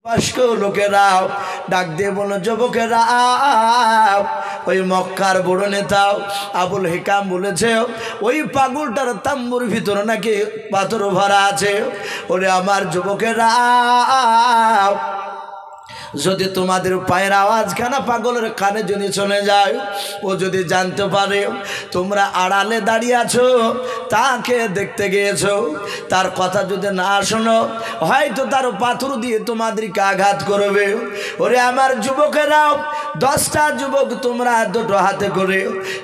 বয়স্ক লোকেরা ডাক দিয়ে বলল, যুবকেরা, ওই মক্কার বড় নেতা আবুল হিকাম বলেছে ওই পাগলটার তাম্বুর ভিতরে নাকি পাথর ভরা আছে। ওরে আমার যুবকেরা, যদি তোমাদের পায়ের আওয়াজখানা পাগলের কানে যদি চলে যায়, ও যদি জানতে পারে তোমরা আড়ালে দাঁড়িয়ে আছো, তাকে দেখতে গিয়েছো, তার কথা যদি না শোনো, হয়তো তার পাথর দিয়ে তোমাদেরকে আঘাত করবে। ওরে আমার যুবকেরা, 10টা যুবক তোমরা দুটো হাতে করে,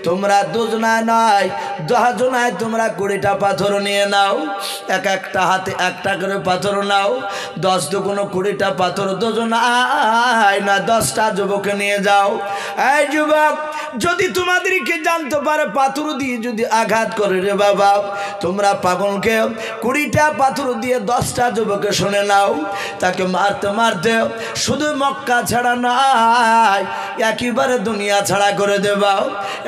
তোমরা দুজনায় নয় 10 জনায় তোমরা 20টা পাথর নিয়ে নাও, একটা হাতে একটা করে পাথর নাও, 10 দুগুণ 20টা পাথর দুজনায় না 10টা যুবক নিয়ে যাও। এই যুবক, যদি তোমাদেরকে জানতে পারে পাথর দিয়ে যদি আঘাত করে রে বাবা, তোমরা পাগলকে 20টা পাথর দিয়ে 10টা যুবকে শুনে নাও, তাকে মারতে মারতে শুধু মক্কা ছাড়া নয় একেবারে দুনিয়া ছাড়া করে দেবাও,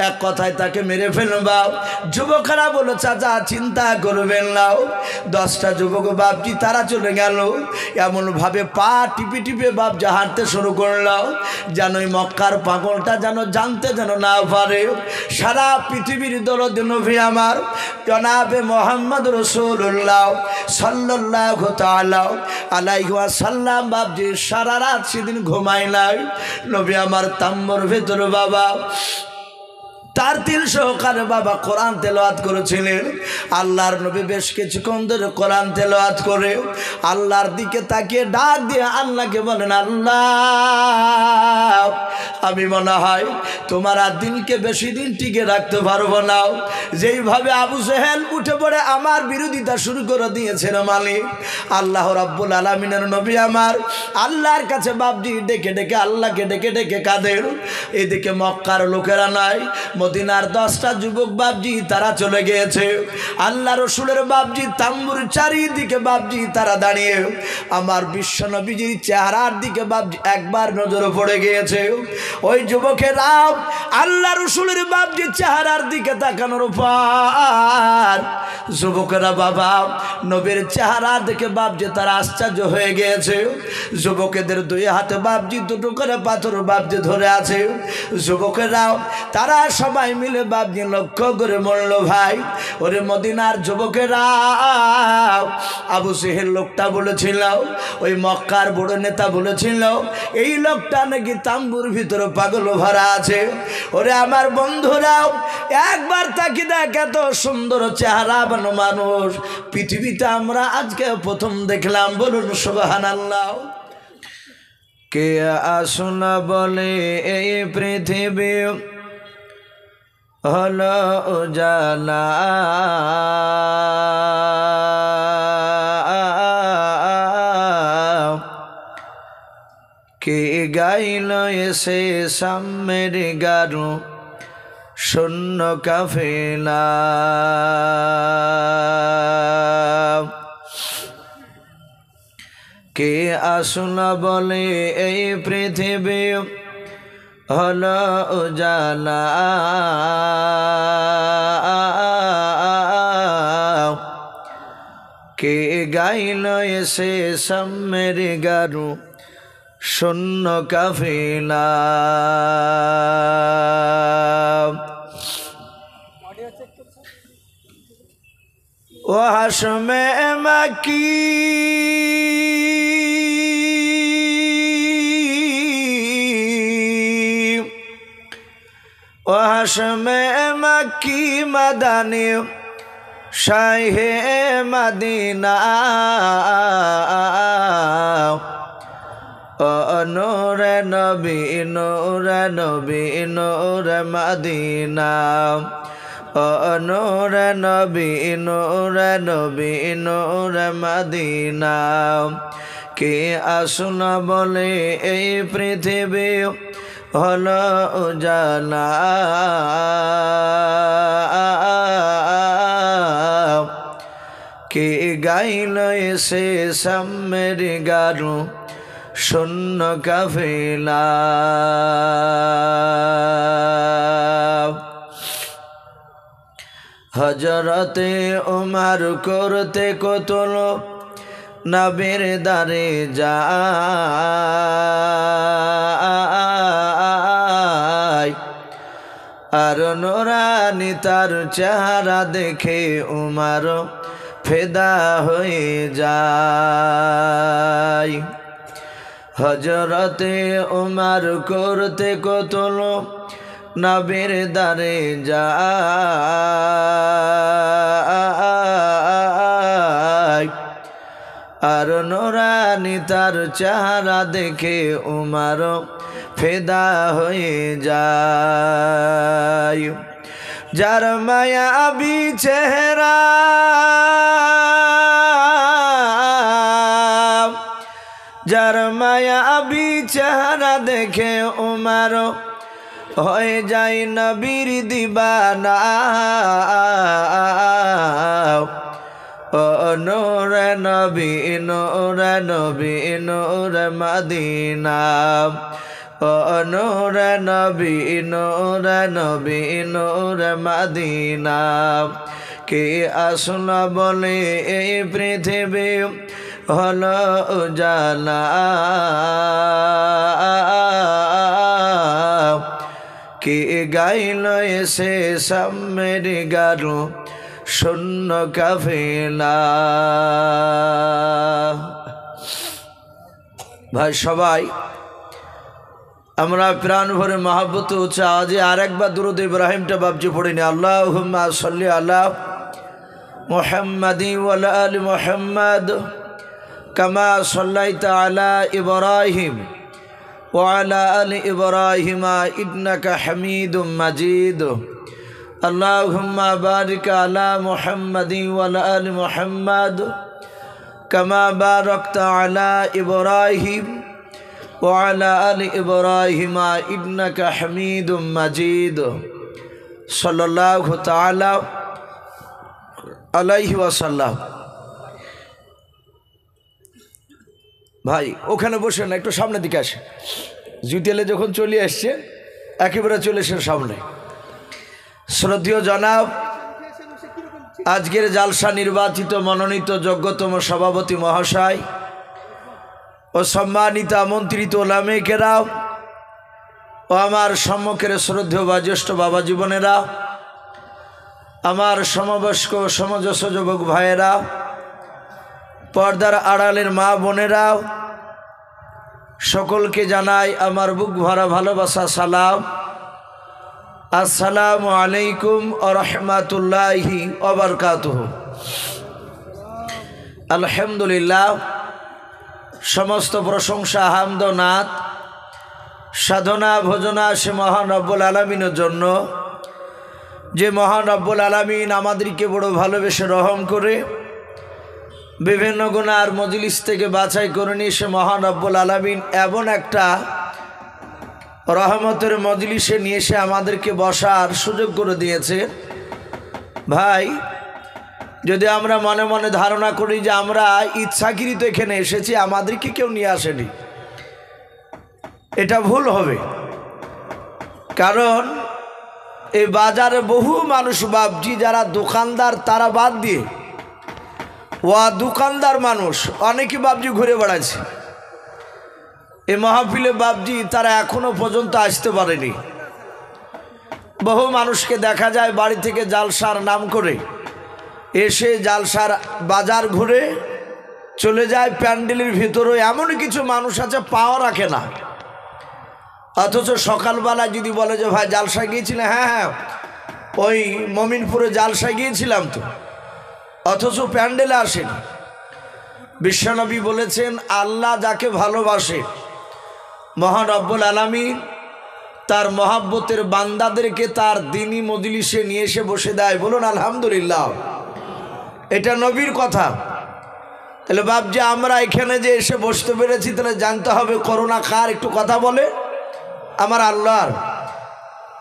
এক কথায় তাকে মেরে ফেলবাও। যুবকেরা বলো, চাচা চিন্তা করবেন নাও। 10টা যুবক বাপজি তারা চলে গেল, এমনভাবে পা টিপে টিপে বাপজি হাঁটতে শুরু করলো যেন ওই মক্কার পাগলটা যেন জানতে যেন না পারে। সারা পৃথিবীর দরদ নবী আমার জনাবে মোহাম্মদ রাসূলুল্লাহ সাল্লাল্লাহু তাআলা আলাইহি ওয়াসাল্লাম বাপজি সারা রাত সেদিন ঘুমায় নাই। নবী আমার তাম্বুর ভেতর বাবা তার তিল সহকারে বাবা কোরআন তেলাওয়াত করেছিলেন। আল্লাহর নবী বেশ কিছুক্ষণ ধরে কোরআন তেলাওয়াত করে আল্লাহর দিকে তাকিয়ে ডাক দিয়ে আল্লাহকে বলেন, আল্লাহ আমি মনে হয় তোমার আর দিনকে বেশি দিন টিকে রাখতে পারবো না। যেইভাবে আবু জেহেল উঠে পড়ে আমার বিরোধিতা শুরু করে দিয়েছেন মালিক আল্লাহ রাব্বুল আলামিনের নবী আমার আল্লাহর কাছে বাপজি ডেকে ডেকে আল্লাহকে ডেকে ডেকে কাঁদেন। এদিকে মক্কার লোকেরা নাই, মদিনার 10টা যুবক বাপজি তারা চলে গিয়েছে। আল্লাহ রসুলের বাপজি তাম্বুর চারিদিকে বাপজি তারা দাঁড়িয়ে আমার বিশ্ব নবীজির চেহারার দিকে বাপজি একবার নজরে পড়ে গিয়েছে। ওই যুবকেরা আল্লাহ রসুলের বাপজি চেহারার দিকে তাকানোর পর যুবকেরা বাবা নবীর চেহারা দেখে বাপজি তারা আশ্চর্য হয়ে গিয়েছে। যুবকেদের 2 হাতে বাপজি 2টো করে পাথর বাপজি ধরে আছে। যুবকেরা তারা সবাই মিলে বাপজি লক্ষ্য করে মরল ভাই। ওরে মদিনার যুবকেরা, আবু জেহেল লোকটা বলেছিল, ওই মক্কার বড় নেতা বলেছিল এই লোকটা নাকি তাম্বুর ভিতরে পাগল ভরা আছে। ওরে আমার বন্ধুরাও একবার তাকি দেখ, এত সুন্দর চেহারা বানো মানুষ পৃথিবীতে আমরা আজকে প্রথম দেখলাম। বলুন সুবহানাল্লাহ। কে আসুনা বলে এই পৃথিবী হলো উজালা, কে গাইল এসে সামের গারু শূন্য কাফেলা, কে আসুনা বলে এই পৃথিবী হলো উজালা, কে গাইল এসে সামের গারু শূন্য কাফেলা। ও হাশমে মাকি ও হাশমে মাকি মাদানি শাহে মদিনা, ও নূরে নবী নূরে নবী নূরে মদিনা, ও নূরে নবী নূরে নবী নূরে মদিনা, কে আসুনা বলে এই পৃথিবী হলো উজালা, কে গাইল এসে সামের গারু শূন্য কাফেলা। হযরতে উমর করতে কতল নবীর দারে যায় আর নুরানি তার চেহারা দেখে উমর ফিদা হয়ে যায়। হযরতে উমর করতে কতল নবীর দারে যায় আর নুরানি তার চেহারা দেখে উমর ফিদা হয়ে যায়। যার মায়াবী চেহারা যার মায়াবী চেহারা দেখে উমর হয়ে যায় নবীর দিবানা। ও নূরে নবী নূরে নবী নূরে মদিনা ও নূরে নবী নূরে নবী নূরে মদিনা কে আসলো বলে এই পৃথিবী হলো উজালা। কে গাইল এসে সামের গারো শূন্য কাফেলা। ভাই সবাই আমরা প্রাণ ভরে মহব্বত হচ্ছে আজে আরেকবার দুরূদ ইব্রাহিমটা বাবজি পড়িনি। আল্লাহুম্মা সাল্লি আলা মুহাম্মাদি ওয়া আলা আলি মুহাম্মাদ কামা সাল্লাইতা আলা ইব্রাহিম ওয়া আলা আলি ইব্রাহিম ইন্নাকা হামিদুম মাজিদ। আল্লাহুম্মা বারিক আলা মুহাম্মাদি ওয়া আলা আলি মুহাম্মাদ কামা বারাকতা আলা ইব্রাহিম ওয়া আলা আলি ইব্রাহিম ইন্নাকা হামিদুম মাজিদ। সাল্লাল্লাহু তাআলা আলাইহি ওয়াসাল্লাম। ভাই ওখানে বসে না, একটু সামনের দিকে আসে। জুতেলে যখন চলে আসছে একেবারে চলে এসে সামনে। শ্রদ্ধেয় জনাব, আজকের জালসা নির্বাচিত মনোনীত যোগ্যতম সভাপতি মহাশয় ও সম্মানিত আমন্ত্রিত ওলামে কেরাম ও আমার সম্মুখের শ্রদ্ধেয় বা জ্যেষ্ঠ বাবা জীবনেরা, আমার সমবয়স্ক সমজস্ব যুবক ভাইয়েরা, পর্দার আড়ালের মা বোনেরা, সকলকে জানাই আমার বুক ভরা ভালোবাসা সালাম। আসসালামু আলাইকুম ওয়া রাহমাতুল্লাহি ওয়া বারাকাতুহু। আলহামদুলিল্লাহ, সমস্ত প্রশংসা হামদ ও নাত সাধনা ভোজনা সে মহান রব্বুল আলামিনের জন্য, যে মহান রব্বুল আলামিন আমাদেরকে বড় ভালোবেসে রহম করে বিভিন্ন গুনার মজলিস থেকে বাছাই করে নিয়ে সে মহান রব্বুল আলামিন এমন একটা রহমতের মজলিসে নিয়ে এসে আমাদেরকে বসার সুযোগ করে দিয়েছে। ভাই, যদি আমরা মনে মনে ধারণা করি যে আমরা ইচ্ছাকৃত এখানে এসেছি, আমাদেরকে কেউ নিয়ে আসেনি, এটা ভুল হবে। কারণ এই বাজারে বহু মানুষ বাবজি যারা দোকানদার, তারা বাদ দিয়ে দোকানদার মানুষ অনেকে বাবজি ঘুরে বেড়াচ্ছে। এই মাহফিলে বাবজি তারা এখনো পর্যন্ত আসতে পারেনি। বহু মানুষকে দেখা যায় বাড়ি থেকে জালসার নাম করে এসে জালসার বাজার ঘুরে চলে যায়। প্যান্ডেলের ভিতরে এমন কিছু মানুষ আছে পাও রাখে না, অথচ সকালবেলা যদি বলে যে ভাই জালসা গিয়েছিলেন, হ্যাঁ হ্যাঁ ওই মমিনপুরে জালসা গিয়েছিলাম তো, অথচ প্যান্ডেলে আসেন। বিশ্বনবী বলেছেন, আল্লাহ যাকে ভালোবাসে মহান রব্বুল আলামিন তার মহাব্বতের বান্দাদেরকে তার দ্বীনি মজলিসে নিয়ে এসে বসে দেয়। বলুন আলহামদুলিল্লাহ। এটা নবীর কথা। তাহলে বাবজি আমরা এখানে যে এসে বসতে পেরেছি, তাহলে জানতে হবে করোনা কার, একটু কথা বলে আমার আল্লাহর।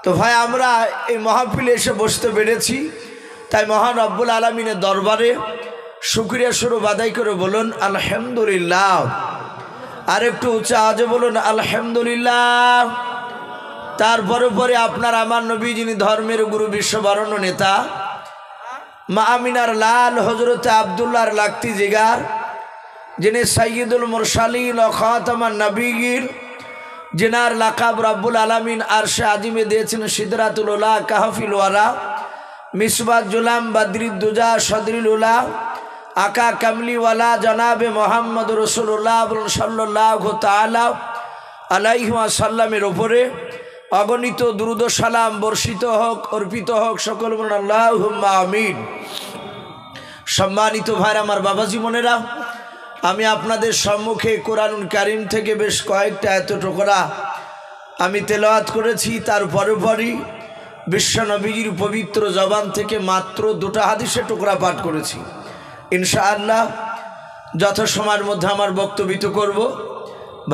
তো ভাই আমরা এই মাহফিলে এসে বসতে পেরেছি, তাই মহান রব্বুল আলামিনের দরবারে শুকরিয়া স্বরূপ আদায় করে বলুন আলহামদুলিল্লাহ। আর একটু উঁচা আওয়াজে বলুন আলহামদুলিল্লাহ। তারপরে পরে আপনার আমার নবী, যিনি ধর্মের গুরু, বিশ্ববরণ্য নেতা, মা আমিনার লাল হজরতে আবদুল্লাহর লাখতি জিগার যিনি সাইয়্যিদুল মুরসালিন ও খাতামান নবিয়্যিন, जिनार लाकाब रब्बुल आलमीन आरशे आजिमे दिएছেন सिदरातुल उला, काहफिल वारा, मिसबाह जुलाम, बद्रिद्दुजा, सदरिल उला, आका कमली वाला जनाबे मोहम्मद रसूलुल्लाह सल्लल्लाहु ताआला अलैहि वसल्लमेर उपरे अगणित दुरूद ও সালাম বর্ষিত হোক, অর্পিত হোক। সকল বলুন আল্লাহুম্মা আমিন। সম্মানিত ভাইরা আমার, বাবাজি বোনেরা, আমি আপনাদের সম্মুখে কোরআনুল কারীম থেকে বেশ কয়েকটা আয়াত টুকরা আমি তেলাওয়াত করেছি। তার পরপরই বিশ্বনবীর পবিত্র জবান থেকে মাত্র দুটো হাদিসের টুকরা পাঠ করেছি। ইনশাআল্লাহ যথাসময়ের মধ্যে আমার বক্তব্য করব।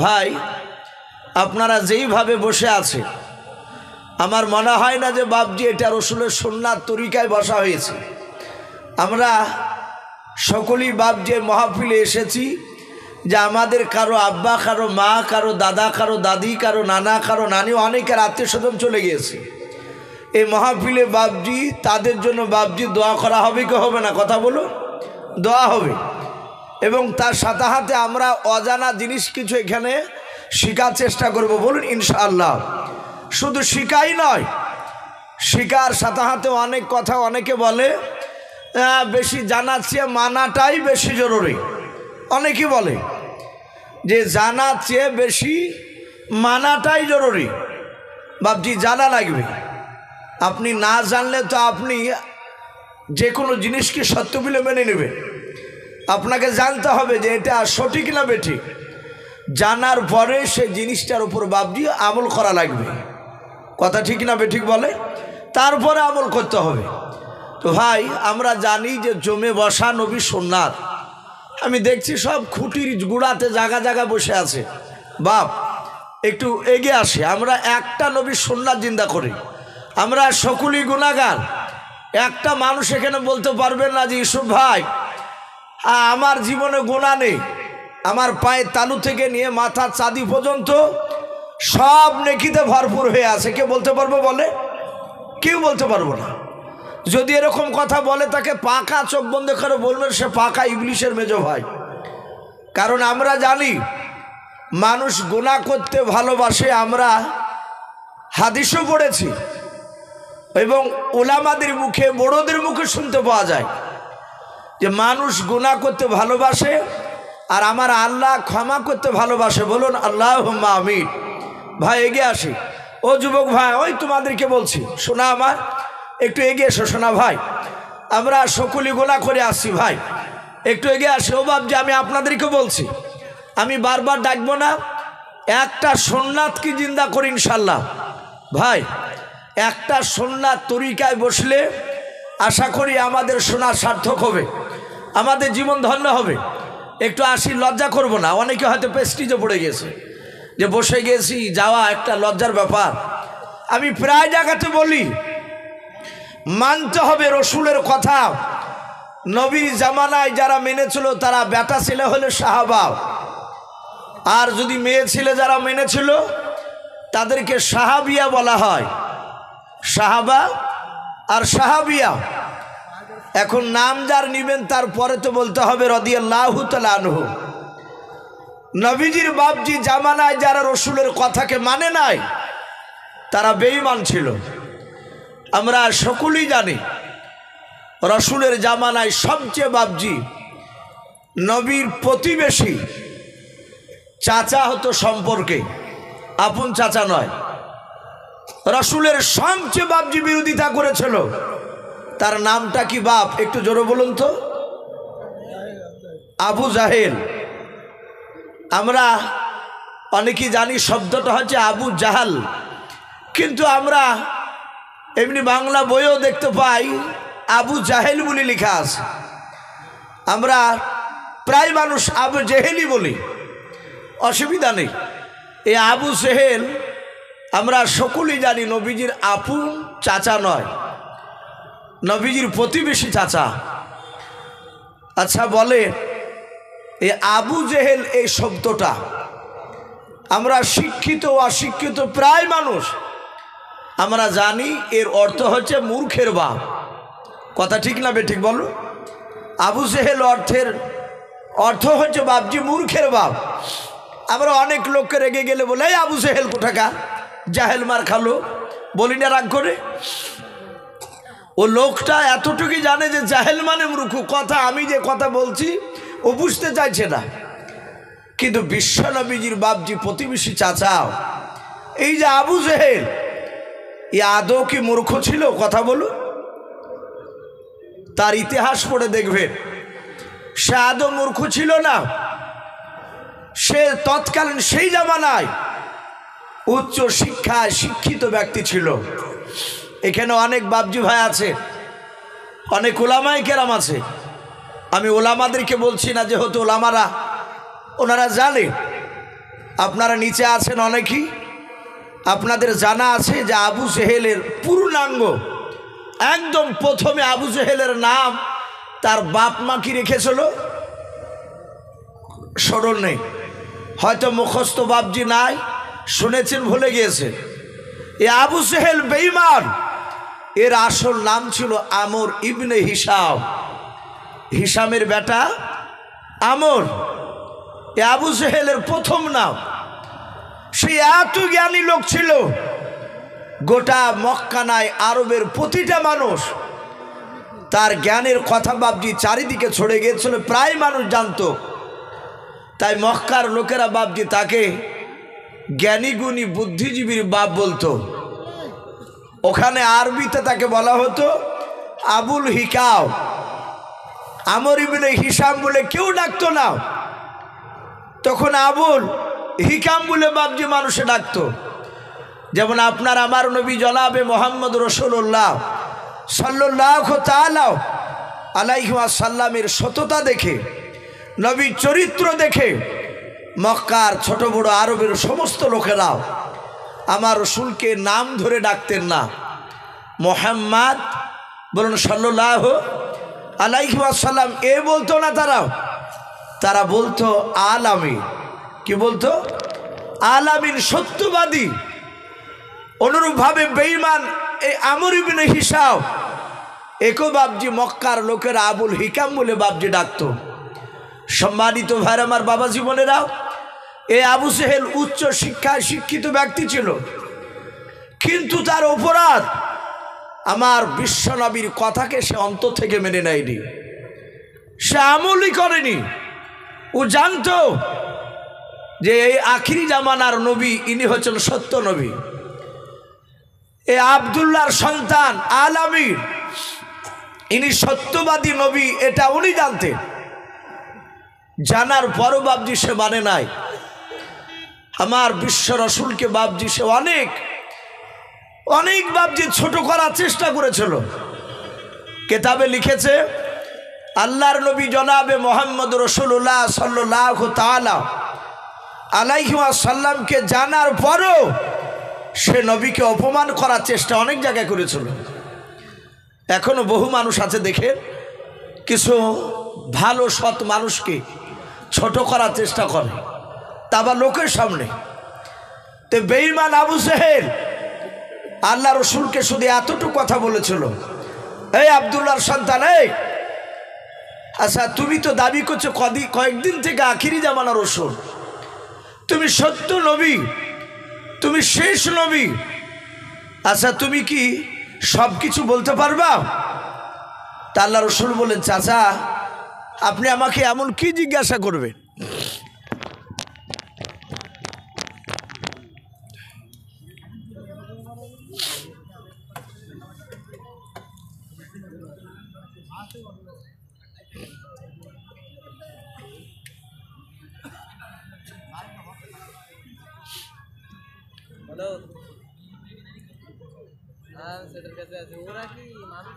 ভাই, আপনারা যেইভাবে বসে আছে, আমার মনে হয় না যে বাপজি এটা রসুলের সুন্নাত তরিকায় বসা হয়েছে। আমরা সকলেই বাপজি মাহফিলে এসেছি যে আমাদের কারো আব্বা, কারো মা, কারো দাদা, কারো দাদি, কারো নানা, কারো নানি, অনেকের আত্মীয় স্বজন চলে গিয়েছে। এই মাহফিলে বাপজি তাদের জন্য বাপজি দোয়া করা হবে কি হবে না? কথা বলো, দোয়া হবে। এবং তার সাথে সাথে আমরা অজানা জিনিস কিছু এখানে শেখার চেষ্টা করব। বলুন ইনশাআল্লাহ। শুধু শিখাই নয়, শিখার সাথে সাথে অনেক কথা অনেকে বলে বেশি জানার চেয়ে মানাটাই বেশি জরুরি। অনেকেই বলে যে জানার চেয়ে বেশি মানাটাই জরুরি। বাপজি জানা লাগবে। আপনি না জানলে তো আপনি যে কোনো জিনিসকে সত্য বলে মেনে নেবেন। আপনাকে জানতে হবে যে এটা সঠিক না বেঠিক। জানার পরে সেই জিনিসটার উপর বাপজি আমল করা লাগবে। কথা ঠিক না বেঠিক বলে? তারপরে আমল করতে হবে। তো ভাই, আমরা জানি যে জমে বসা নবী সুন্নাত। আমি দেখছি সব খুঁটির গুড়াতে জায়গা জায়গা বসে আছে। বাপ একটু এগিয়ে আসে, আমরা একটা নবী সুন্নাত জিন্দা করি। আমরা সকলেই গুনাহগার। একটা মানুষ এখানে বলতে পারবেন না যে ইউসুফ ভাই আমার জীবনে গুনাহ নেই, আমার পায়ের তালু থেকে নিয়ে মাথার চাঁদি পর্যন্ত সব নেকিতে ভরপুর হয়ে আছে। কে বলতে পারবো? বলে কেউ বলতে পারবো না। যদি এরকম কথা বলে তাকে পাকা চোখ বন্ধ করে বলবেন সে পাকা ইবলিশের মেজো ভাই। কারণ আমরা জানি মানুষ গুনাহ করতে ভালোবাসে। আমরা হাদিসও পড়েছি এবং উলামাদের মুখে, বড়দের মুখে শুনতে পাওয়া যায় যে মানুষ গুনাহ করতে ভালোবাসে আর আমার আল্লাহ ক্ষমা করতে ভালোবাসে। বলুন আল্লাহুম্মা আমিন। ভাই এগিয়ে আসি। ও যুবক ভাই, ওই তোমাদেরকে বলছি, শোনা আমার, একটু এগিয়ে এসো শোনা ভাই। আমরা সকলেই গুনাহ করে আসছি ভাই, একটু এগিয়ে আসি। ও বাপজি, আমি আপনাদেরকে বলছি, আমি বারবার ডাকবো না, একটা সুন্নাত কি জিন্দা করি ইনশাল্লাহ। ভাই, একটা সুন্নাত তরিকায় বসলে আশা করি আমাদের শোনা সার্থক হবে, আমাদের জীবন ধন্য হবে। একটু আসি, লজ্জা করব না। অনেকে হয়তো প্রেস্টিজে পড়ে গেছে যে বসে গেছি, যাওয়া একটা লজ্জার ব্যাপার। আমি প্রায় জায়গাতে বলি মানতে হবে রসুলের কথা। নবীর জামানায় যারা মেনেছিল তারা বেটা ছেলে হলে সাহাবা, আর যদি মেয়ে ছেলে যারা মেনেছিল তাদেরকে সাহাবিয়া বলা হয়। সাহাবা আর সাহাবিয়া। এখন নাম যার নিবেন তারপরে তো বলতে হবে রাদিয়াল্লাহু তাআলা আনহু। নবীজির বাপজি জামানায় যারা রসুলের কথাকে মানে নাই তারা বেঈমান ছিল। আমরা সকলেই জানি রসুলের জামানায় সবচেয়ে বাপজি নবীর প্রতিবেশী চাচা হতো সম্পর্কে, আপন চাচা নয়। রসুলের সবচেয়ে বাপজি বিরোধিতা করেছিল। তার নামটা কি বাপ? একটু জোরে বলুন তো। আবু জাহেল। আমরা অনেকেই জানি শব্দটা হচ্ছে আবু জাহাল, কিন্তু আমরা এমনি বাংলা বইও দেখতে পাই আবু জাহেল বলে লেখা আছে। আমরা প্রায় মানুষ আবু জেহেলই বলি, অসুবিধা নেই। এই আবু জেহেল আমরা সকলেই জানি নবীজির আপন চাচা নয়, নবীজির প্রতিবেশী চাচা। আচ্ছা বলে এই আবু জেহেল এই শব্দটা আমরা শিক্ষিত ও অশিক্ষিত প্রায় মানুষ আমরা জানি এর অর্থ হচ্ছে মূর্খের বাপ। কথা ঠিক না বেঠিক বলো? আবু জেহেল অর্থের অর্থ হচ্ছে বাপজি মূর্খের বাপ। আমরা অনেক লোককে রেগে গেলে বলে এই আবু জেহেল কোথাকা, জাহেল মার খালো, বলি না রাগ করে। ও লোকটা এতটুকুই জানে যে জাহেল মানে মূর্খ, কথা আমি যে কথা বলছি ও বুঝতে চাইছে না। কিন্তু বিশ্বনবীজির বাপজি প্রতিবেশী চাচাও এই যে আবু জেহেল, এ আদৌ কি মূর্খ ছিল? কথা বলুন। তার ইতিহাস পড়ে দেখবেন সে আদৌ মূর্খ ছিল না। সে তৎকালীন সেই জামানায় উচ্চ শিক্ষায় শিক্ষিত ব্যক্তি ছিল। এখানে অনেক বাপজি ভাই আছে, অনেক ওলামায়ে কেরাম আছে। আমি ওলামাদেরকে বলছি না, যেহেতু ওলামারা ওনারা জানে। আপনারা নিচে আছেন অনেকেই, আপনাদের জানা আছে যে আবু জেহেলের পূর্ণাঙ্গ একদম প্রথমে আবু জেহেলের নাম তার বাপ মা কি রেখেছিল স্মরণ নেই, হয়তো মুখস্থ বাপজি নাই, শুনেছেন ভুলে গিয়েছে। এ আবু জেহেল বেঈমান, এর আসল নাম ছিল আমর ইবনে হিসাম, হিসামের বেটা আমর। এ আবু জেহেলের প্রথম নাম। সে এত জ্ঞানী লোক ছিল, গোটা মক্কা নাই আরবের প্রতিটা মানুষ তার জ্ঞানের কথা বাপজি চারিদিকে ছড়ে গিয়েছিল, প্রায় মানুষ জানতো। তাই মক্কার লোকেরা বাপজি তাকে জ্ঞানী গুণী বুদ্ধিজীবীর বাপ বলতো। ওখানে আরবিতে তাকে বলা হতো আবুল হিকাম। আমর ইবনে হিসাম বলে কেউ ডাকতো না, তখন আবুল হিকাম বলে বাপজি মানুষে ডাকতো। যেমন আপনার আমার নবী জনাবে মোহাম্মদ রসুল্লাহ সাল্লাল্লাহু তাআলা আলাইহি ওয়াসাল্লামের সততা দেখে, নবীর চরিত্র দেখে মক্কার ছোট বড় আরবের সমস্ত লোকেরাও আমার রসুলকে নাম ধরে ডাকতেন না। মোহাম্মদ বলুন সাল্লাল্লাহু আলাইহি ওয়াসাল্লাম এ বলতো না, তারা বলতো আলামিন। কি বলতো? আলামিন, সত্যবাদী। অনুরূপভাবে বেঈমান এই আমর ইবনে হিসাম, একো বাপজি মক্কার লোকেরা আবুল হিকাম বলে বাপজি ডাকতো। সম্মানিত ভাইরা আমার, বাবা জীবনেরা, এ আবু জেহেল উচ্চ শিক্ষায় শিক্ষিত ব্যক্তি ছিল, কিন্তু তার অপরাধ আমার বিশ্বনবীর কথাকে সে অন্তর থেকে মেনে নেয়নি, সে আমলই করেনি। ও জানতো যে এই আখিরি জামানার নবী ইনি হচ্ছেন সত্য নবী, এ আব্দুল্লাহর সন্তান আলামিন, ইনি সত্যবাদী নবী, এটা উনি জানতেন। জানার পরও বাপজি সে মানে নাই। আমার বিশ্ব রসুলকে বাপজি সে অনেক অনেক বাপজি ছোট করার চেষ্টা করেছিল। কেতাবে লিখেছে আল্লাহর নবী জনাবে মোহাম্মদ রসুল্লাহ সাল্লাল্লাহু তাআলা আলাইহি ওয়াসাল্লামকে জানার পরও সে নবীকে অপমান করার চেষ্টা অনেক জায়গায় করেছিল। এখনো বহু মানুষ আছে, দেখে কিছু ভালো সৎ মানুষকে ছোট করার চেষ্টা করে, তা আবার লোকের সামনে। তো বেঈমান আবু জেহেল আল্লাহ রসুলকে শুধু এতটুকু কথা বলেছিল, এই আব্দুল্লাহর সন্তান, এই আচ্ছা তুমি তো দাবি করছো কয়েকদিন থেকে আখিরি জামানার রসুল, তুমি সত্য নবী, তুমি শেষ নবী, আচ্ছা তুমি কি সব কিছু বলতে পারবা? তা আল্লাহ রসুল বলেন, চাচা আপনি আমাকে এমন কি জিজ্ঞাসা করবেন? সেটার কাছে আছে, ওরা কি মানুষ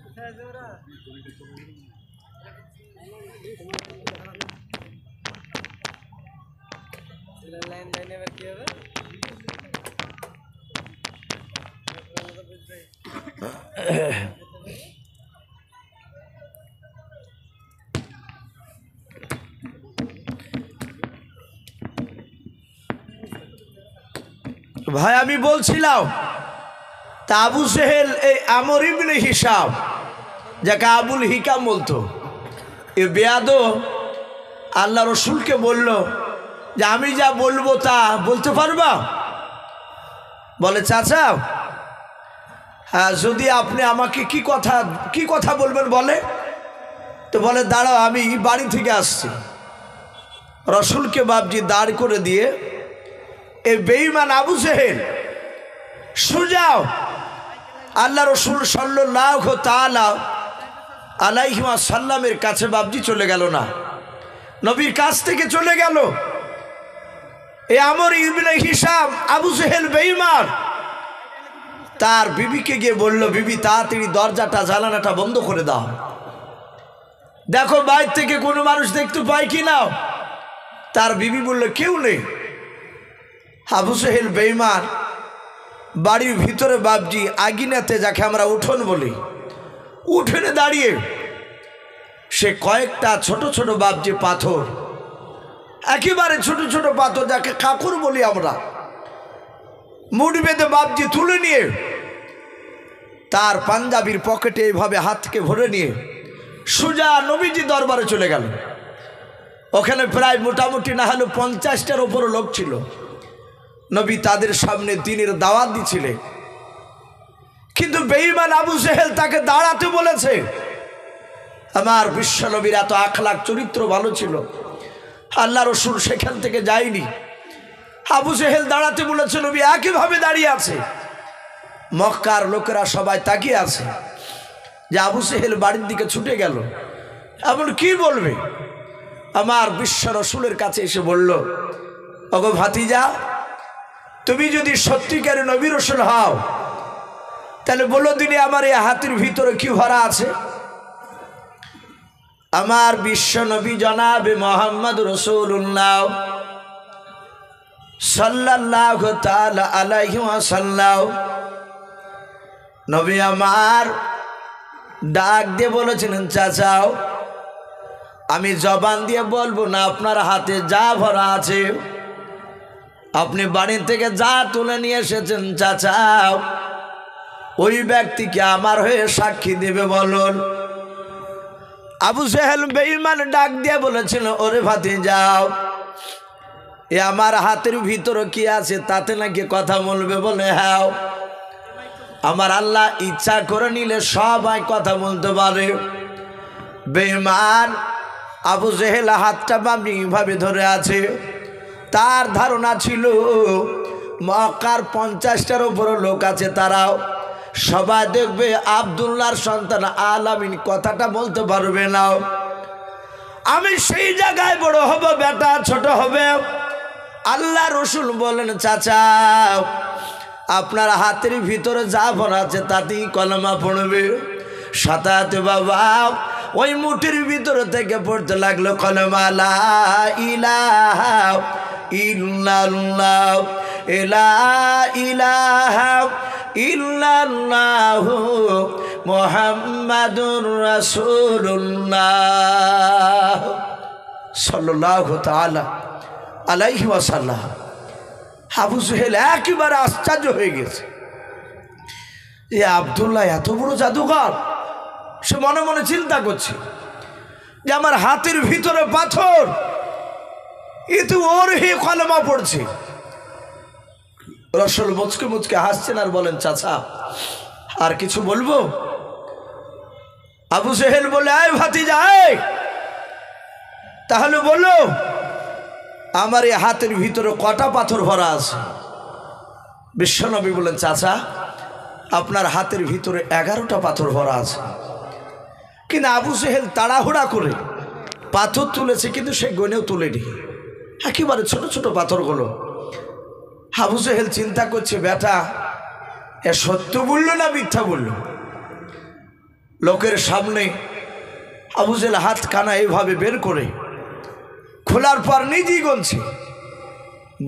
আছে? ওরা লাইন লাইনে এবার কি হবে? ভাই আমি বলছিলাম, তা আবু জেহেল এই আমর ইবনে হিসাম, যাকে আবুল হিকাম বলতো, এ বেয়াদব আল্লাহ রসুলকে বলল যে আমি যা বলবো তা বলতে পারবা? বলে চাচা হ্যাঁ, যদি আপনি আমাকে কি কথা বলবেন বলে। তো বলে দাঁড়াও, আমি বাড়ি থেকে আসছি। রসুলকে বাপজি দাঁড় করে দিয়ে এই বেঈমান আবু জেহেল সুজাও আল্লাহ রসুল সাল্লাল্লাহু তাআলা আলাইহি ওয়াসাল্লামের কাছে বাপজি চলে গেল না, নবীর কাছ থেকে চলে গেল। এই আমর ইবনে হিশাম আবু জেহেল বেঈমান তার বিবিকে গিয়ে বলল, বিবি তাড়াতাড়ি দরজাটা জানালাটা বন্ধ করে দাও, দেখো বাইরে থেকে কোনো মানুষ দেখতে পায় কি না। তার বিবি বলল কেউ নেই। আবু জেহেল বেঈমান বাড়ির ভিতরে বাপজি আগিনাতে, যাকে আমরা উঠোন বলি, উঠোনে দাঁড়িয়ে সে কয়েকটা ছোট ছোট বাপজি পাথর, একেবারে ছোট ছোট পাথর যাকে কাকুর বলি আমরা, মুঠ বেঁধে বাপজি তুলে নিয়ে তার পাঞ্জাবির পকেটে এইভাবে হাতকে ভরে নিয়ে সোজা নবীজি দরবারে চলে গেল। ওখানে প্রায় মোটামুটি না হলেও 50টার ওপর লোক ছিল। নবী তাদের সামনে দ্বীনের দাওয়াত দিছিলেন, কিন্তু বেঈমান আবু জেহেল তাকে দাঁড়াতে বলেছে। আমার বিশ্ব নবীর এত আখলাক চরিত্র ভালো ছিল, আল্লাহ রসুল সেখান থেকে যায়নি। আবু জেহেল দাঁড়াতে বলেছে, নবী একইভাবে দাঁড়িয়ে আছে। মক্কার লোকেরা সবাই তাকিয়ে আছে যে আবু জেহেল বাড়ির দিকে ছুটে গেল, এমন কি বলবে। আমার বিশ্ব রসুলের কাছে এসে বলল, ওগো ভাতিজা, তুমি যদি সত্যিকারে নবী রসুল হও তাহলে বলো দিনে আমার এই হাতের ভিতরে কি ভরা আছে। আমার বিশ্ব নবী জনাবে মোহাম্মদ রাসূলুল্লাহ সাল্লাল্লাহু তাআলা আলাইহি ওয়াসাল্লাম নবী আমার ডাক দিয়ে বলেছিলেন, চাচাও আমি জবান দিয়ে বলবো না, আপনার হাতে যা ভরা আছে, আপনি বাড়ি থেকে যা তুলে নিয়ে এসেছেন চাচাও, ওই ব্যক্তিকে আমার হয়ে সাক্ষী দেবে বলুন। আবু জেহেল বেঈমান ডাক দিয়ে বলেছিল, ওরে ভাতিজাও, এ আমার হাতের ভিতরে কি আছে তাতে নাকি কথা বলবে? বলে হ্যাঁ, আমার আল্লাহ ইচ্ছা করে নিলে সবাই কথা বলতে পারে। বেঈমান আবু জেহেল হাতটা বামভাবে ধরে আছে। তার ধারণা ছিল মক্কার 50টার উপর লোক আছে, তারাও সবাই দেখবে আব্দুল্লাহর সন্তান আলামিন কথাটা বলতে পারবে না। আমি সেই জায়গায় বড় হব, বেটা ছোট হবে। আল্লাহ রসুল বলেন, চাচা আপনার হাতের ভিতরে যা ভরা আছে তাতেই কলমা পড়বে। সাথে বাবা ওই মুঠির ভিতরে থেকে পড়তে লাগলো কলমা, লা ইলাহা ইল্লাল্লাহ লা ইলাহা ইল্লাল্লাহু মুহাম্মাদুর রাসূলুল্লাহ সাল্লাল্লাহু তাআলা আলাইহি ওয়াসাল্লাম। আবু জেহেল একেবারে আশ্চর্য হয়ে গেছে, এ আব্দুল্লাহ এত বড় জাদুকর। সে মনে মনে চিন্তা করছে যে আমার হাতের ভিতরে পাথর, এ তো ওর হে কলমা পড়ছে। রসুল মুচকে মুচকে হাসছেন আর বলেন, চাচা আর কিছু বলবো? আবু জেহেল বলে, আয় ভাতিজা আয়, তাহলে বলো আমার এই হাতের ভিতরে কটা পাথর ভরা আছে? বিশ্বনবী বলেন, চাচা আপনার হাতের ভিতরে 11টা পাথর ভরা আছে। কিন্তু আবু জেহেল তাড়াহুড়া করে পাথর তুলেছে, কিন্তু সে গনেও তুলেনি, একেবারে ছোট ছোট পাথরগুলো। আবু জেহেল চিন্তা করছে, বেটা এ সত্য বললো না মিথ্যা বললো। লোকের সামনে আবু জেহেল হাত কানা এইভাবে বের করে খোলার পর নিজেই গুনছে,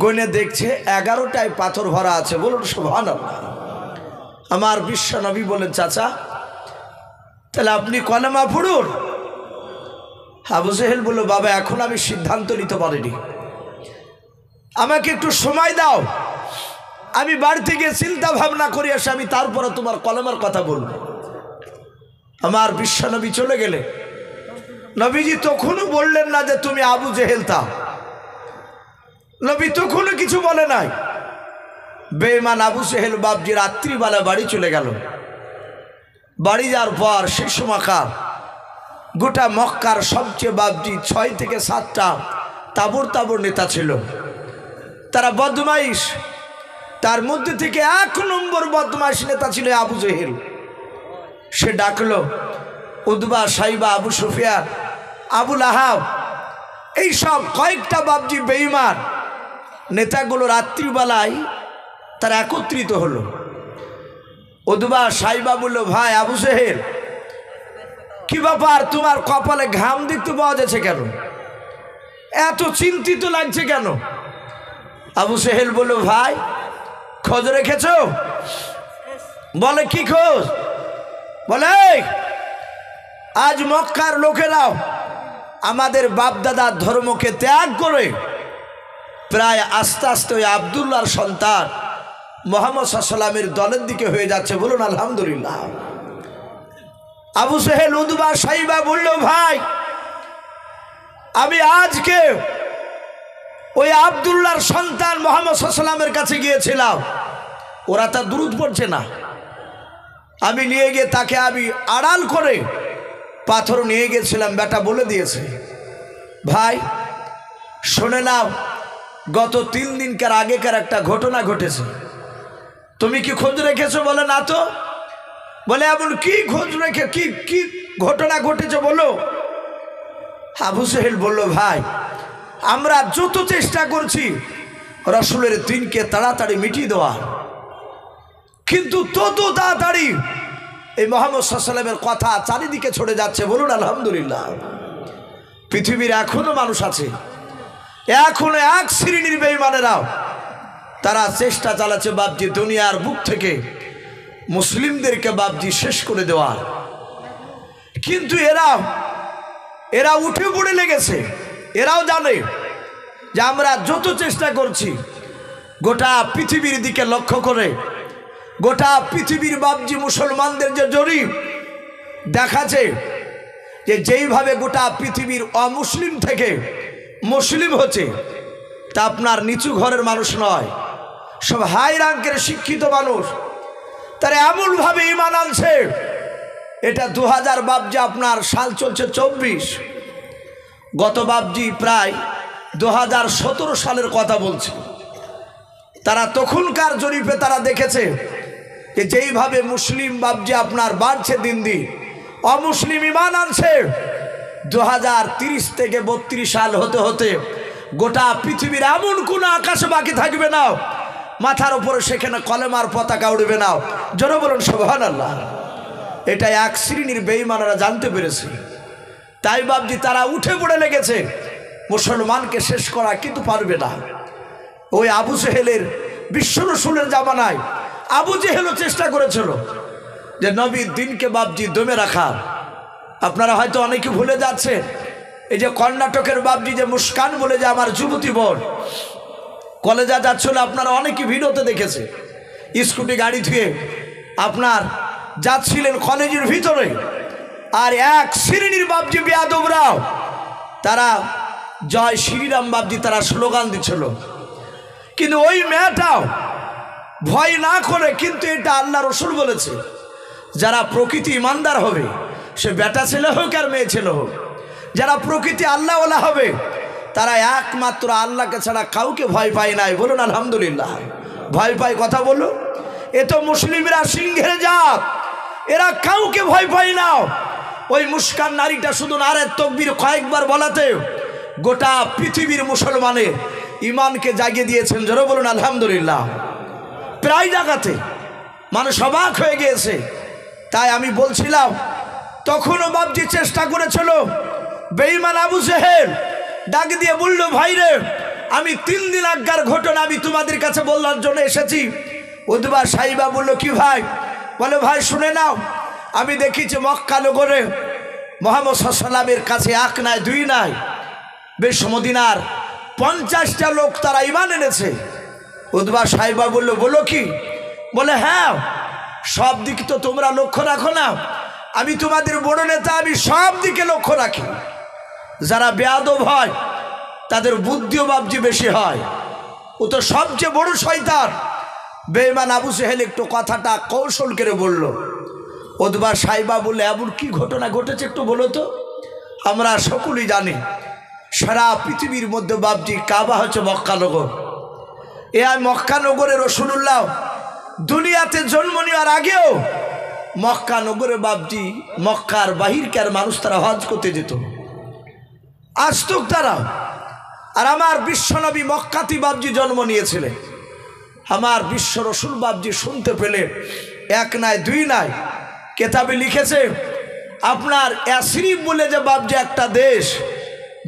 গনে দেখছে 11টায় পাথর ভরা আছে। বলুন সুবহানাল্লাহ। আমার বিশ্ব নবী বলেন, চাচা তাহলে আপনি কলেমা পড়ুন। আবু জেহেল বলল, বাবা এখন আমি সিদ্ধান্ত নিতে পারিনি, আমাকে একটু সময় দাও, আমি বাড়ি থেকে চিন্তা ভাবনা করে আসে আমি তারপরে তোমার কলেমার কথা বলবো। আমার বিশ্ব নবী চলে গেলে নবীজি তখনও বললেন না যে তুমি আবু জেহেল তা, নবী তখনও কিছু বলে নাই। বেঈমান আবু জেহেল বাপজি রাত্রিবেলা বাড়ি চলে গেল। বাড়ি যাওয়ার পর সে সময়কার গোটা মক্কার সবচেয়ে বাপজি 6 থেকে 7টা তাবর তাবর নেতা ছিল, তারা বদমাইশ। তার মধ্যে থেকে 1 নম্বর বদমাইশ নেতা ছিল আবু জেহেল। সে ডাকলো উতবা, সাইবা, আবু সুফিয়ান, আবুল আহাব, এইসব কয়েকটা বাপজি বেঈমান নেতাগুলো রাত্রিবেলায় তারা একত্রিত হলো। উতবা সাইবা বলল, ভাই আবু জেহেল, কি ব্যাপার, তোমার কপালে ঘাম দেখতে পাওয়া যাচ্ছে কেন, এত চিন্তিত লাগছে কেন? আবু জেহেল বলল, ভাই খোঁজ রেখেছ? বলে কি খোঁজ? বলে আজ মক্কার লোকেরাও আমাদের বাপদাদার ধর্মকে ত্যাগ করে প্রায় আস্তে আস্তে ওই আব্দুল্লাহর সন্তান মুহাম্মদ সাল্লাল্লাহু আলাইহি ওয়াসাল্লামের দলের দিকে হয়ে যাচ্ছে, বলুন আলহামদুলিল্লাহ। আবু জেহেল উতবা সাইবা বলল, ভাই আমি আজকে ওই আব্দুল্লাহর সন্তান মুহাম্মদ সাল্লাল্লাহু আলাইহি ওয়াসাল্লামের কাছে গিয়েছিলাম, ওরা তা দুরূদ পড়ছে না, আমি নিয়ে গিয়ে তাকে আমি আড়াল করে পাথর নিয়ে গেছিলাম, বেটা বলে দিয়েছে। ভাই শুনে নাও, গত 3 দিনকার আগেকার একটা ঘটনা ঘটেছে, তুমি কি খোঁজ রেখেছো? বলে না তো। বলে এমন কি খোঁজ রেখে কি ঘটনা ঘটেছে বলো। আবু জেহেল বলল, ভাই আমরা যত চেষ্টা করছি রাসূলের দিনকে তাড়াতাড়ি মিটিয়ে দেওয়ার, কিন্তু তত তাড়াতাড়ি এই মুহাম্মদ সাল্লাল্লাহু আলাইহি ওয়াসাল্লামের কথা চারিদিকে ছড়ে যাচ্ছে, বলুন আলহামদুলিল্লাহ। পৃথিবীর এখনো মানুষ আছে, এখনো এক শ্রেণীর বেঈমানেরাও তারা চেষ্টা চালাচ্ছে বাপজি দুনিয়ার বুক থেকে মুসলিমদেরকে বাপজি শেষ করে দেওয়ার, কিন্তু এরা উঠে পড়ে লেগেছে। এরাও জানে যে আমরা যত চেষ্টা করছি গোটা পৃথিবীর দিকে লক্ষ্য করে, গোটা পৃথিবীর বাপজি মুসলমানদের যে জরিপ দেখাচ্ছে যে যেইভাবে গোটা পৃথিবীর অমুসলিম থেকে মুসলিম হচ্ছে, তা আপনার নিচু ঘরের মানুষ নয়, সব হাই র্যাঙ্কের শিক্ষিত মানুষ, তারা এমনভাবে ঈমান আনছে। এটা 2000 বাপজি আপনার সাল চলছে 24, গত বাপজি প্রায় 2017 সালের কথা বলছে। তারা তখনকার জরিপে তারা দেখেছে যে যেইভাবে মুসলিম বাপজি আপনার বাড়ছে দিন দিন, অমুসলিম ঈমান আনছে। 2030 থেকে 32 সাল হতে হতে গোটা পৃথিবীর এমন কোনো আকাশে বাকি থাকবে না মাথার উপরে সেখানে কলেমার পতাকা উড়বে না, জোরে বলুন সুবহানাল্লাহ। এটা এক শ্রেণীর বেঈমানরা জানতে পেরেছে, তাই বাপজি তারা উঠে পড়ে লেগেছে মুসলমানকে শেষ করা, কিন্তু পারবে না। ওই আবু জেহেলের বিশ্ব রাসূলের জামানায় আবু জেহেলও চেষ্টা করেছিল যে নবীর দিনকে বাপজি দমে রাখা। আপনারা হয়তো অনেকে ভুলে যাচ্ছে, এই যে কর্ণাটকের বাপজি যে মুস্কান বলে যে আমার যুবতী বোন কলেজে যাচ্ছিল, আপনারা অনেকে ভিডিওতে দেখেছে, স্কুটি গাড়ি ধুয়ে আপনার যাচ্ছিলেন কলেজের ভিতরে, আর এক শ্রেণীর বাপজি বেয়াদবরাও তারা জয় শ্রীরাম বাপজি তারা স্লোগান দিচ্ছিল, কিন্তু ওই মেয়েটাও ভয় না করে, কিন্তু এটা আল্লাহ রসুল বলেছে যারা প্রকৃতি ইমানদার হবে, সে বেটা ছেলে হোক আর মেয়ে ছেলে হোক, যারা প্রকৃতি আল্লাহওয়ালা হবে তারা একমাত্র আল্লাহকে ছাড়া কাউকে ভয় পায় নাই, বলুন আলহামদুলিল্লাহ। ভয় পায় কথা বলো, এ তো মুসলিমরা সিংহের জাত, এরা কাউকে ভয় পায় না। ওই মুস্কান নারীটা শুধু নারে তাকবীর কয়েকবার বলাতে গোটা পৃথিবীর মুসলমানের ইমানকে জাগিয়ে দিয়েছেন, জোরে বলুন আলহামদুলিল্লাহ। প্রায় জায়গাতে মানুষ অবাক হয়ে গিয়েছে। তাই আমি বলছিলাম তখনও বাপজি চেষ্টা করেছিল, বেঈমান আবু জেহেল ডাক দিয়ে বলল, ভাই রে আমি 3 দিন আগের ঘটনা আমি তোমাদের কাছে বলার জন্য এসেছি। উতবা সাইবা বলল, কি ভাই? বলে ভাই শুনে নাও, আমি দেখেছি মক্কা নগরে মুহাম্মদ সাল্লাল্লাহু আলাইহি ওয়াসাল্লামের কাছে 1 নাই 2 নাই, বেশ মদিনার 50টা লোক তারা ঈমান এনেছে। উতবা সাইবা বলল, বলো কি? বলে হ্যাঁ, সব দিক তো তোমরা লক্ষ্য রাখো না, আমি তোমাদের বড় নেতা, আমি সব দিকে লক্ষ্য রাখি। যারা বেয়াদব হয় তাদের বুদ্ধিও বাবজি বেশি হয়। ও তো সবচেয়ে বড় শয়তান। বেঈমান আবু সেহেল একটু কথাটা কৌশল করে বলল, ওদবা সাইবা বলে এমন কি ঘটনা ঘটেছে একটু বলো তো। আমরা সকলেই জানি সারা পৃথিবীর মধ্যে বাবজি কাবা হচ্ছে মক্কানগর। এ মক্কানগরে রাসূলুল্লাহ দুনিয়াতে জন্ম নেওয়ার আগেও মক্কানগরে বাবজি মক্কার বাহিরকার মানুষ তারা হজ করতে যেত, আসতুক তারা। আর আমার বিশ্বনবী মক্কাতি বাবজি জন্ম নিয়েছিলেন। আমার বিশ্ব রসুল বাবজি শুনতে পেলে এক নাই দুই নাই কেতাবে লিখেছে, আপনার ইয়াসরিব বলে যে বাবজি একটা দেশ,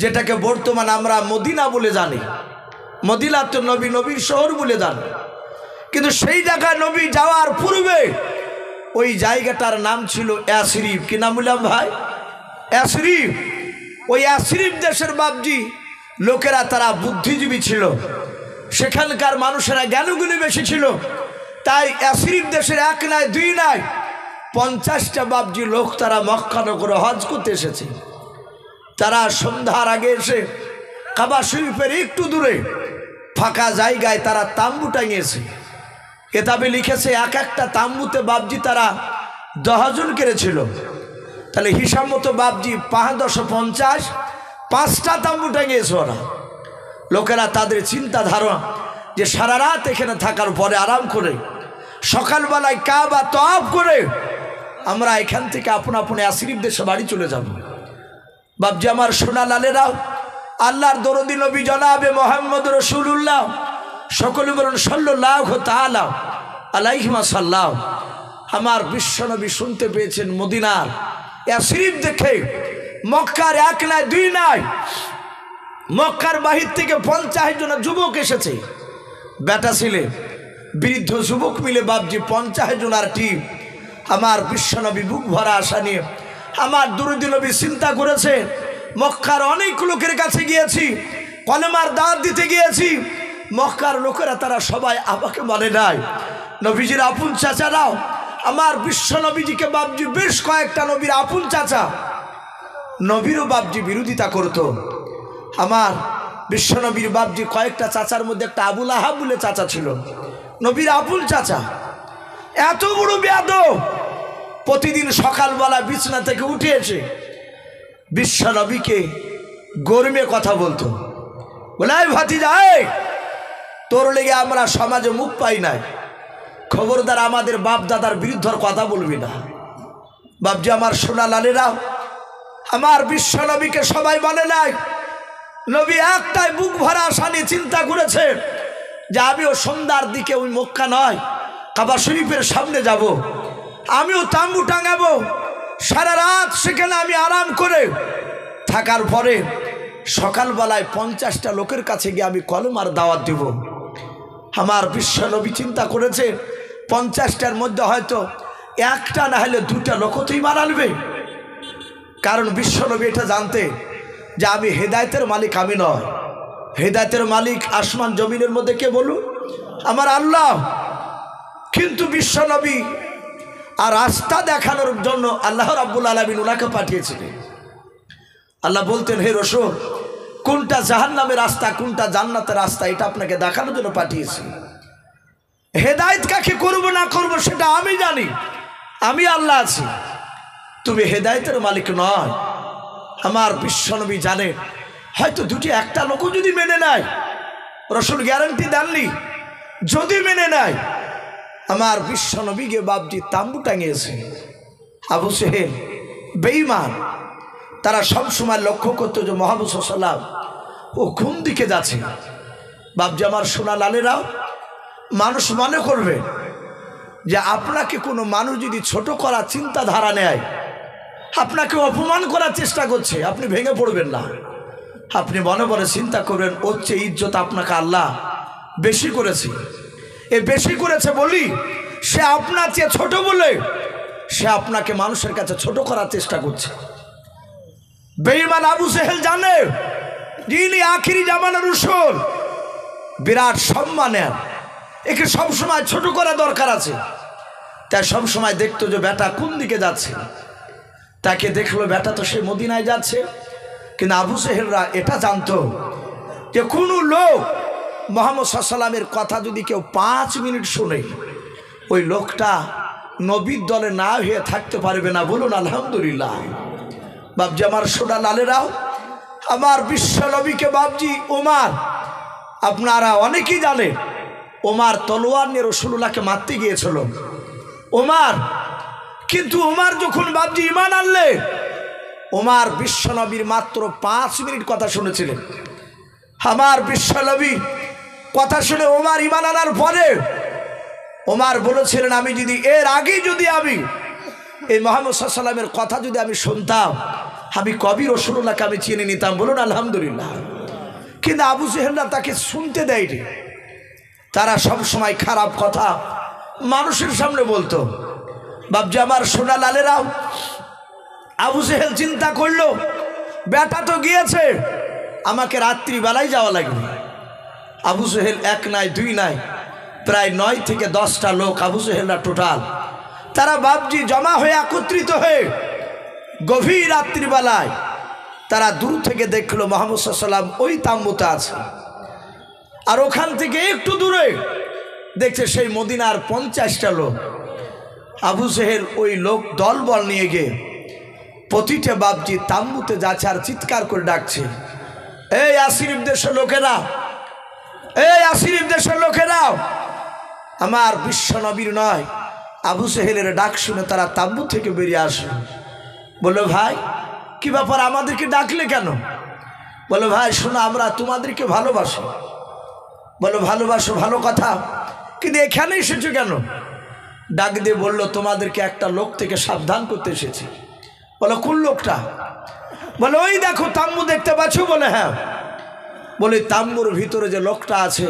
যেটাকে বর্তমান আমরা মদিনা বলে জানি, মদিনা তো নবীর শহর বলে জানি, কিন্তু সেই জায়গায় নবী যাওয়ার পূর্বে ওই জায়গাটার নাম ছিল ইয়াসরিব। কি নাম বললাম ভাই? ইয়াসরিব। ওই ইয়াসরিব দেশের বাবজি লোকেরা তারা বুদ্ধিজীবী ছিল, সেখানকার মানুষেরা জ্ঞানগুলি বেশি ছিল। তাই ইয়াসরিব দেশের এক নাই দুই নাই 50টা বাবজি লোক তারা মক্কা নগরে হজ করতে এসেছে। তারা সন্ধ্যার আগে এসে কাবা শরীফের একটু দূরে ফাঁকা জায়গায় তারা তাম্বু টাঙিয়েছে। কেতাবে লিখেছে এক একটা তাম্বুতে বাবজি তারা 10 জন কেড়েছিল। তাহলে হিসাব মতো বাবজি 550 5টা তাম্বু টাঙিয়েছে ওরা। লোকেরা তাদের চিন্তা ধারণা যে সারা রাত এখানে থাকার পরে আরাম করে সকালবেলায় কাবা তওয়াফ করে আমরা এখান থেকে আপন আপন ইয়াসরিব দেশে বাড়ি চলে যাব। বাবজি আমার সোনা লালেরা, আল্লাহর দরদি নবী জনাবে মুহাম্মদ রাসূলুল্লাহ সকলে বলুন সাল্লাল্লাহু তাআলা আলাইহি ওয়াসাল্লাম। আমার বিশ্বনবী শুনতে পেয়েছেন মদিনার ইয়াসরিব দেখে মক্কার এক নাই দুই নাই মক্কার বাহির থেকে 50 জন যুবক এসেছে, বেটা ছেলে বৃদ্ধ যুবক মিলে বাবজি 50 জনার টিম। আমার বিশ্বনবী বুক ভরা আশা নিয়ে আমার দরদি নবী চিন্তা করেছে, মক্কার অনেক লোকের কাছে গিয়েছি, কলেমার দাওয়াত দিতে গিয়েছি, মক্কার লোকেরা তারা সবাই আমাকে মানে নাই। নবীজির আপন চাচারাও আমার বিশ্বনবীজিকে বাবজি বেশ কয়েকটা নবীর আপন চাচা নবীরও বাবজি বিরোধিতা করত। আমার বিশ্বনবীর বাবজি কয়েকটা চাচার মধ্যে একটা আবুল আহাব বলে চাচা ছিল, নবীর আপন চাচা। এত বড় বেয়াদব, প্রতিদিন সকালবেলা বিছানা থেকে উঠে এসে বিশ্বনবীকে গরমে কথা বলতো, বলে ভাতিজা তোর লেগে আমরা সমাজে মুখ পাই নাই, খবরদার আমাদের বাপ দাদার বিরুদ্ধে কথা বলবি না। বাবজি আমার সোনা লালেরা, আমার বিশ্বনবীকে সবাই মানে নাই। নবী একটাই বুক ভরা আশা নিয়ে চিন্তা করেছে যে আমিও সন্ধ্যার দিকে ওই মক্কা নয় কাবা শরীফের সামনে যাব, আমিও তাম্বু টাঙাবো, সারা রাত সেখানে আমি আরাম করে থাকার পরে সকালবেলায় 50টা লোকের কাছে গিয়ে আমি কলেমার দাওয়াত দেব। আমার বিশ্বনবী চিন্তা করেছে 50টার মধ্যে হয়তো একটা না হলে 2টা লোক তুই মানালবে। কারণ বিশ্বনবী এটা জানতে যে আমি হেদায়েতের মালিক আমি নয়, হেদায়েতের মালিক আসমান জমিনের মধ্যে কে বলুন? আমার আল্লাহ। কিন্তু বিশ্বনবী আর রাস্তা দেখানোর জন্য আল্লাহ রাব্বুল আলামিন ওনাকে পাঠিয়েছিলেন। আল্লাহ বলতেন, হে রাসূল, কোনটা জাহান্নামের রাস্তা কোনটা জান্নাতের রাস্তা এটা আপনাকে দেখানোর জন্য পাঠিয়েছি। হেদায়েত কাকে করব না করব সেটা আমি জানি, আমি আল্লাহ আছি, তুমি হেদায়েতের মালিক নয়। আমার বিশ্বনবী জানে হয়তো 2টি একটা লোকও যদি মেনে নেয়, রাসূল গ্যারান্টি দেননি, যদি মেনে নেয় আমার বিশ্বনবীকে বাবজি তাম্বু টাঙিয়েছে। আবু সেহেল বেঈমান, তারা সবসময় লক্ষ্য করতো যে মুহাম্মদ সাল্লাল্লাহু আলাইহি ওয়াসাল্লাম ও কোন দিকে যাচ্ছে। বাবজি আমার সোনা লালেরাও, মানুষ মনে করবে যে আপনাকে কোনো মানুষ যদি ছোট করার চিন্তাধারা নেয়, আপনাকে অপমান করার চেষ্টা করছে, আপনি ভেঙে পড়বেন না। আপনি মনে মনে চিন্তা করবেন ওর চেয়ে ইজ্জত আপনাকে আল্লাহ বেশি করেছে, এ বেশি করেছে বলি সে আপনার চেয়ে ছোট বলে সে আপনাকে মানুষের কাছে ছোট করার চেষ্টা করছে। বেঈমান আবু সেহেল জানে যিনি আখিরি জামানার রাসূল, বিরাট সম্মানের, একে সবসময় ছোট করা দরকার আছে। তাই সবসময় দেখতো যে বেটা কোন দিকে যাচ্ছে, তাকে দেখলো বেটা তো সে মদিনায় যাচ্ছে, কিন্তু আবু জেহেলরা এটা জানতো যে কোনো লোক মুহাম্মদ সাল্লাল্লাহু আলাইহি ওয়াসাল্লামের কথা যদি কেউ 5 মিনিট শুনে ওই লোকটা নবীর দলে না হয়ে থাকতে পারবে না। বলুন আলহামদুলিল্লাহ। বাবজি আমার সোনা লালেরাও, আমার বিশ্ব নবীকে বাবজি ওমর, আপনারা অনেকেই জানেন ওমর তলোয়ার নিয়ে রাসূলুল্লাহকে মারতে গিয়েছিল ওমর। কিন্তু ওমর যখন বাবজি ঈমান আনলেন, ওমর বিশ্ব নবীর মাত্র 5 মিনিট কথা শুনেছিলেন। আমার বিশ্ব নবী কথা শুনে ওমর ঈমান আনার পরে ওমর বলেছিলেন, আমি যদি এর আগে যদি আমি এই মুহাম্মদ সাল্লাল্লাহু আলাইহি ওয়াসাল্লামের কথা যদি আমি শুনতাম, আমি কবি রাসূলুল্লাহকে আমি চিনে নিতাম। বলুন আলহামদুলিল্লাহ। কিন্তু আবু জেহেলরা তাকে শুনতে দেয়নি। তারা সব সময় খারাপ কথা মানুষের সামনে বলতো। বাবজি আমার সোনা লালেরাও, আবু জেহেল চিন্তা করলো বেটা তো গিয়েছে, আমাকে রাত্রিবেলায় যাওয়া লাগবে। আবু জেহেল 1 নয় 2 নয়, প্রায় 9 থেকে 10টা লোক আবু জেহেলরা টোটাল, তারা বাবজি জমা হয়ে একত্রিত হয়ে গভীর রাত্রিবেলায় তারা দূর থেকে দেখলো মুহাম্মদ সাল্লাল্লাহু আলাইহি ওয়াসাল্লাম ওই তাম্বুতে আছে। আর ওখান থেকে একটু দূরে দেখছে সেই মদিনার 50টা লোক। আবু জেহেল ওই লোক দলবল নিয়ে গিয়ে প্রতিটা বাবজি তাম্বুতে যাচ্ছে আর চিৎকার করে ডাকছে, এই আসিরিফ দেশের লোকেরা, এই আসিরিফ দেশের লোকেরা। আমার বিশ্ব নবীর নয় আবু জেহেলের ডাক শুনে তারা তাম্বু থেকে বেরিয়ে আসে। বললো, ভাই কি ব্যাপার, আমাদেরকে ডাকলে কেন? বলো, ভাই শোনো, আমরা তোমাদেরকে ভালোবাসি। বলো, ভালোবাসো, ভালো কথা, কিন্তু এখানে এসেছো কেন? ডাক দিয়ে বললো, তোমাদেরকে একটা লোক থেকে সাবধান করতে এসেছি। বলো, কোন লোকটা? বলে, ওই দেখো তাম্বু দেখতে পাচ্ছ? বলে, হ্যাঁ। বলে, তাম্বুর ভিতরে যে লোকটা আছে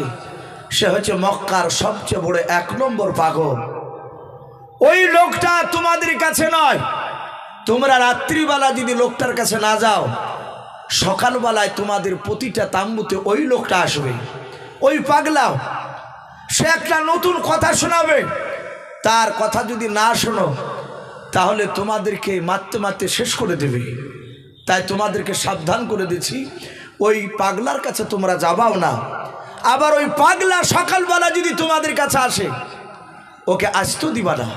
সে হচ্ছে মক্কার সবচেয়ে বড় 1 নম্বর পাগল। ওই লোকটা তোমাদের কাছে নয়। তোমরা রাত্রিবেলা যদি লোকটার কাছে না যাও, সকালবেলায় তোমাদের প্রতিটা তাম্বুতে ওই লোকটা আসবে। ওই পাগলা, সে একটা নতুন কথা শোনাবে। তার কথা যদি না শোনো তাহলে তোমাদেরকে মারতে মারতে শেষ করে দেবে। তাই তোমাদেরকে সাবধান করে দিচ্ছি, ওই পাগলার কাছে তোমরা যাবাও না। আবার ওই পাগলা সকালবেলা যদি তোমাদের কাছে আসে, ওকে আসতেও দিবা না।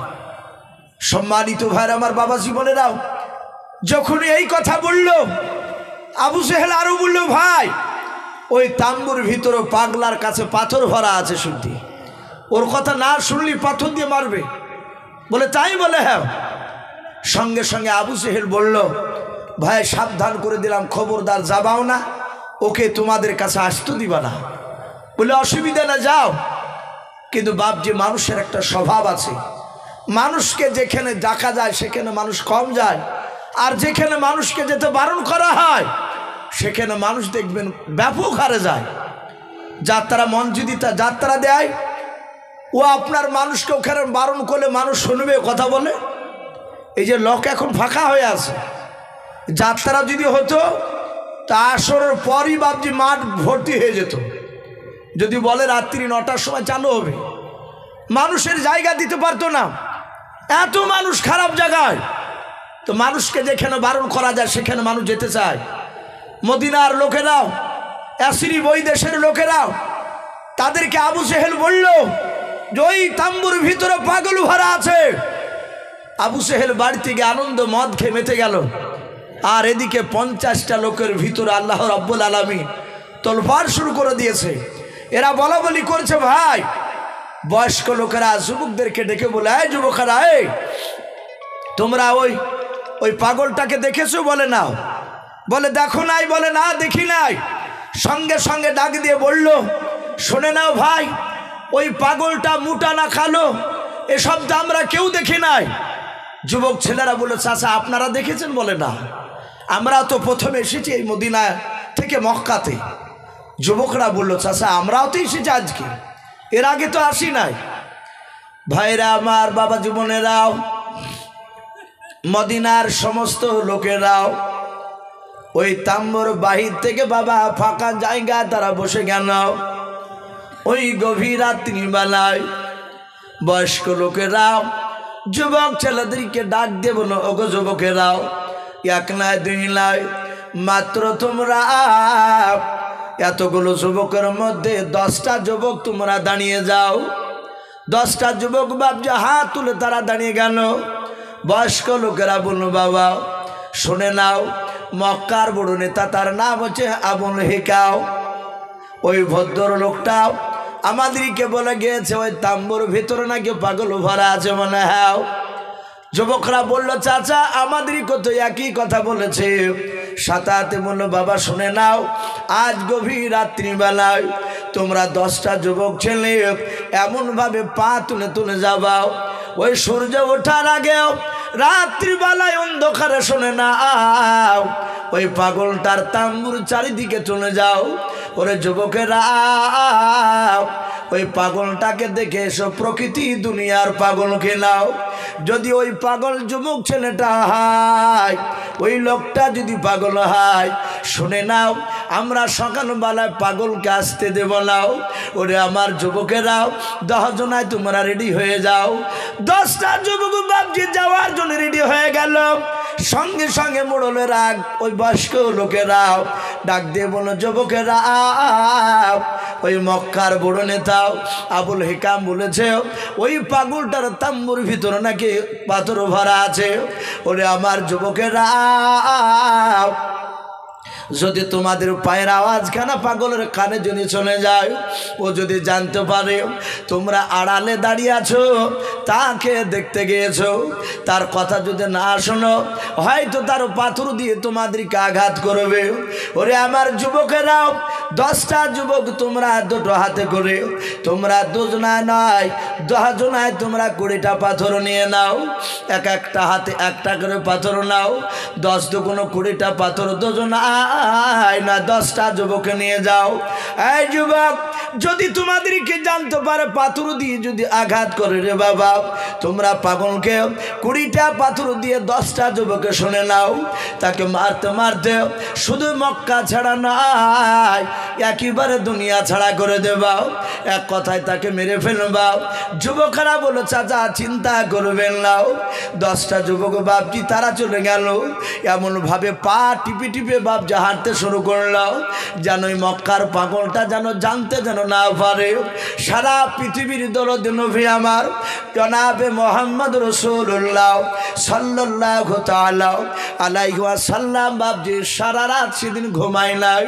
সম্মানিত ভাইরা আমার, বাবা জীবনেরাও, যখন এই কথা বলল আবু জেহেল আরো বলল, ভাই ওই তাম্বুর ভিতরে পাগলার কাছে পাথর ভরা আছে, শুনতি ওর কথা না শুনলি পাথর দিয়ে মারবে। বলে, তাই? বলে, হ্যাঁ। সঙ্গে সঙ্গে আবু জেহেল বলল, ভাই সাবধান করে দিলাম, খবরদার যাবাও না, ওকে তোমাদের কাছে আসতে দিবা না। বলে, অসুবিধা না, যাও। কিন্তু বাপজি মানুষের একটা স্বভাব আছে, মানুষকে যেখানে ডাকা যায় সেখানে মানুষ কম যায়, আর যেখানে মানুষকে যেতে বারণ করা হয় সেখানে মানুষ দেখবেন ব্যাপক হারে যায়। যাত্রা মঞ্জুদিতা যাত্রা দেয়, ও আপনার মানুষকে ওখানে বারণ করলে মানুষ শুনবে, কথা বলে। এই যে লোক এখন ফাঁকা হয়ে আছে, যাত্রা যদি হতো তা আসরের পরই বাপজি মাঠ ভর্তি হয়ে যেত। যদি বলে রাত্রি 9টার সময় চালু হবে, মানুষের জায়গা দিতে পারতো না, এত মানুষ খারাপ জায়গায়। তো মানুষকে যেখানে বারণ করা যায় সেখানে মানুষ যেতে চায়। মদিনার লোকেরাও, আসিরি ওই দেশের লোকেরাও, তাদেরকে আবু জেহেল বলল যে ওই তাম্বুর ভিতরে পাগল ভরা আছে। আবু জেহেল বাড়িতে গিয়ে আনন্দ মদ খেয়ে মেতে গেল। আর এদিকে 50টা লোকের ভিতরে আল্লাহ রাব্বুল আলামিন তোলপাড় শুরু করে দিয়েছে। এরা বলা বলি করছে, ভাই বয়স্ক লোকেরা যুবকদেরকে ডেকে বলে, এই যুবকেরা, এই তোমরা ওই পাগলটাকে দেখেছো? বলে, না। বলে, দেখো নাই? বলে, না দেখি নাই। সঙ্গে সঙ্গে ডাক দিয়ে বলল, শুনে নাও ভাই, ওই পাগলটা মোটা না কালো এসব তো আমরা কেউ দেখি নাই। যুবক ছেলেরা বলল, চাচা আপনারা দেখেছেন? বলে, না, আমরা তো প্রথমে এসেছি এই মদিনা থেকে মক্কাতে। যুবকরা বলল, চাচা আমরাও তো এসেছি আজকে, এর আগে তো আসি নাই। ভাইরা আমার, বাবা জীবনেরাও, মদিনার সমস্ত লোকেরাও ওই তাম্বুর বাহির থেকে বাবা ফাঁকা জায়গা তারা বসে গেল। ওই গভীর রাত্রিবেলায় বয়স্ক লোকেরাও যুবক ছেলেদেরকে ডাক দিয়ে বলল, ওগো যুবকেরাও, 1 নয় 2 নয়, মাত্র তোমরা এতগুলো যুবকের মধ্যে 10টা যুবক তোমরা দাঁড়িয়ে যাও। 10টা যুবক বাপজি হাত তুলে তারা দাঁড়িয়ে গেল। বয়স্ক লোকেরা বলল, বাবা শুনে নাও, মক্কার বড় নেতা, তার নাম হচ্ছে আবুল হিকাও। ওই ভদ্র লোকটা আমাদেরকে বলে গিয়েছে ওই তাম্বুর ভিতরে নাকি পাগল ভরা আছে মনে হয়। যুবকরা বলল, চাচা আমাদেরকে তো একই কথা বলেছে। সাথে বলল, বাবা শুনে নাও, আজ গভীর রাত্রিবেলায় তোমরা 10টা যুবক ছেলে এমনভাবে পা তুলে তুলে যাবাও, ওই সূর্য ওঠার আগেও রাত্রিবেলায় অন্ধকারে শুনে নাও, ওই পাগলটার তাম্বুর চারিদিকে চলে যাও। ওরে যুবকেরা, ওই পাগলটাকে দেখে এসো, প্রকৃতি দুনিয়ার পাগলকে নাও। যদি ওই পাগল যুবক ছেলেটা হয়, ওই লোকটা যদি পাগল হয়, শুনে নাও আমরা সকালবেলায় পাগলকে আসতে দেব নাও। ওরে আমার যুবকেরাও, 10 জনায় তোমরা রেডি হয়ে যাও। 10টা যুবক বাপজি যাওয়ার জন্য রেডি হয়ে গেল। সঙ্গে সঙ্গে মোড়লের রাগ ওই বয়স্ক লোকেরাও ডাক দিয়ে বলো, যুবকেরা, ওই মক্কার বড় নেতা আবুল হিকাম বলেছে ওই পাগলটার তাম্বুর ভিতরে নাকি পাথর ভরা আছে। ওরে আমার যুবকেরা, যদি তোমাদের পায়ের আওয়াজখানা পাগলের কানে যদি চলে যায়, ও যদি জানতে পারে তোমরা আড়ালে দাঁড়িয়ে আছো, তাকে দেখতে গিয়েছো, তার কথা যদি না শোনো, হয়তো তার পাথর দিয়ে তোমাদেরকে আঘাত করবে। ওরে আমার যুবকেরাও, 10টা যুবক তোমরা দুটো হাতে করে, তোমরা 2 জনায় নয় 10 জনায় তোমরা 20টা পাথর নিয়ে নাও। একটা হাতে একটা করে পাথর নাও। 10 দুগুণ 20টা পাথর 2 জনায় না 10টা যুবকে নিয়ে যাও। এই যুবক, যদি তোমাদেরকে জানতে পারে পাথর দিয়ে যদি আঘাত করে রে বাবা, তোমরা পাগলকে 20টা পাথর দিয়ে 10টা যুবকে শুনে নাও, তাকে মারতে মারতে শুধু মক্কা ছাড়া নয়, একেবারে দুনিয়া ছাড়া করে দেবাও। এক কথায় তাকে মেরে ফেলবাও। যুবকেরা বলো, চাচা চিন্তা করবেন নাও। 10টা যুবক বাপজি তারা চলে গেল। এমনভাবে পা টিপে টিপে বাপজি হাঁটতে শুরু করলো, যেন ওই মক্কার পাগলটা যেন জানতে যেন না পারে। সারা পৃথিবীর দরদ নবী আমার জনাবে মোহাম্মদ রাসূলুল্লাহ সাল্লাল্লাহু তাআলা আলাইহি ওয়াসাল্লাম বাপজি সারা রাত সেদিন ঘুমায় নাই।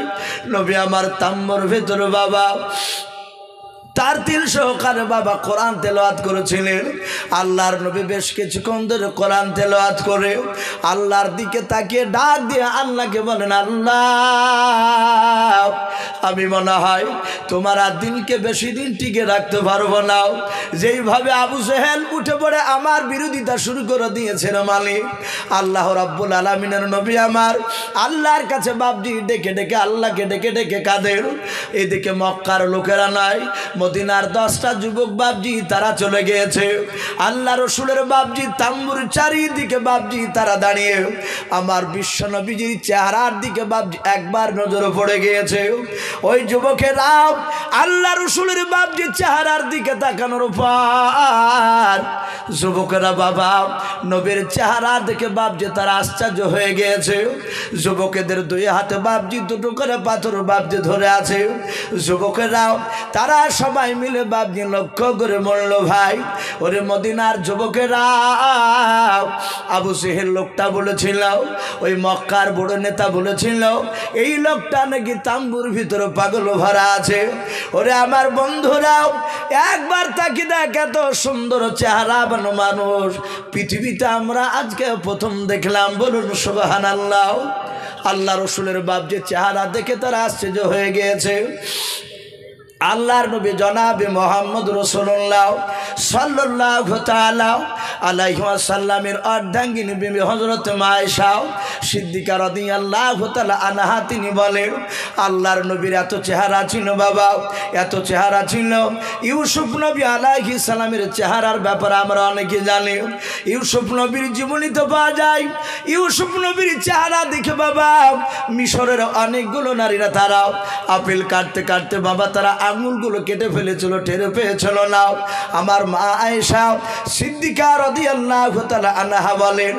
নবী আমার তাম্বুর ভেতর বাবা তার তিল সহকারে বাবা কোরআন তেলাওয়াত করেছিলেন। আল্লাহর নবী বেশ কিছুক্ষণ ধরে কোরআন তেলাওয়াত করে আল্লাহর দিকে তাকিয়ে ডাক দিয়ে আল্লাহকে বলেন, আল্লাহ আমি মনে হয় তোমার আর দিনকে বেশি দিন টিকে রাখতে পারবো না। যেইভাবে আবু জেহেল উঠে পড়ে আমার বিরোধিতা শুরু করে দিয়েছেন মালিক আল্লাহ রাব্বুল আলামিনের নবী আমার আল্লাহর কাছে বাপজি ডেকে ডেকে আল্লাহকে ডেকে ডেকে কাঁদেন। এদিকে মক্কার লোকেরা নাই, মদিনার 10টা যুবক বাপজি তারা চলে গিয়েছে। আল্লাহ রসুলের বাপজি তাম্বুর চারিদিকে বাপজি তারা দাঁড়িয়ে আমার বিশ্ব নবীজির চেহারার দিকে বাপজি একবার নজরে পড়ে গিয়েছে। ওই যুবকেরা আল্লাহ রসুলের বাপজি চেহারার দিকে তাকানোর পর যুবকেরা বাবা নবীর চেহারা দেখে বাপজি তারা আশ্চর্য হয়ে গিয়েছে। যুবকেদের 2 হাতে বাপজি 2টো করে পাথর বাপজি ধরে আছে। যুবকেরাও তারা সবাই মিলে বাপজি লক্ষ্য করে মরল ভাই। ওরে মদিনার যুবকেরা, আবু জেহেল লোকটা বলেছিল, ওই মক্কার বড় নেতা বলেছিল এই লোকটা নাকি তাম্বুর ভিতরে পাগল ভরা আছে। ওরে আমার বন্ধুরাও একবার তাকি দেখ, এত সুন্দর চেহারা বানো মানুষ পৃথিবীতে আমরা আজকে প্রথম দেখলাম। বলুন সুবহানাল্লাহ। আল্লাহ রসুলের বাপ যে চেহারা দেখে তারা আশ্চর্য হয়ে গিয়েছে। আল্লাহর নবী জনাবে মোহাম্মদ রাসূলুল্লাহ সাল্লাল্লাহু তাআলা আলাইহি ওয়াসাল্লামের অর্ধাঙ্গিনী বিবি হযরত আয়েশা সিদ্দিকা রাদিয়াল্লাহু তাআলা আনহা তিনি বলেন, আল্লাহর নবীর এত চেহারা ছিল বাবা, এত চেহারা ছিল। ইউসুফ নবী আলাইহিস সালামের চেহারার ব্যাপারে আমরা অনেকে জানি। ইউসুফ নবীর জীবনীতে পাওয়া যায়, ইউসুফ নবীর চেহারা দেখে বাবা মিশরের অনেকগুলো নারীরা তারা আপেল কাটতে কাটতে বাবা তারা আঙুলগুলো কেটে ফেলেছিল, টের পেয়েছিল না। আমার মা আয়েশা সিদ্দিকা রাদিয়াল্লাহু তাআলা আনহা বলেন,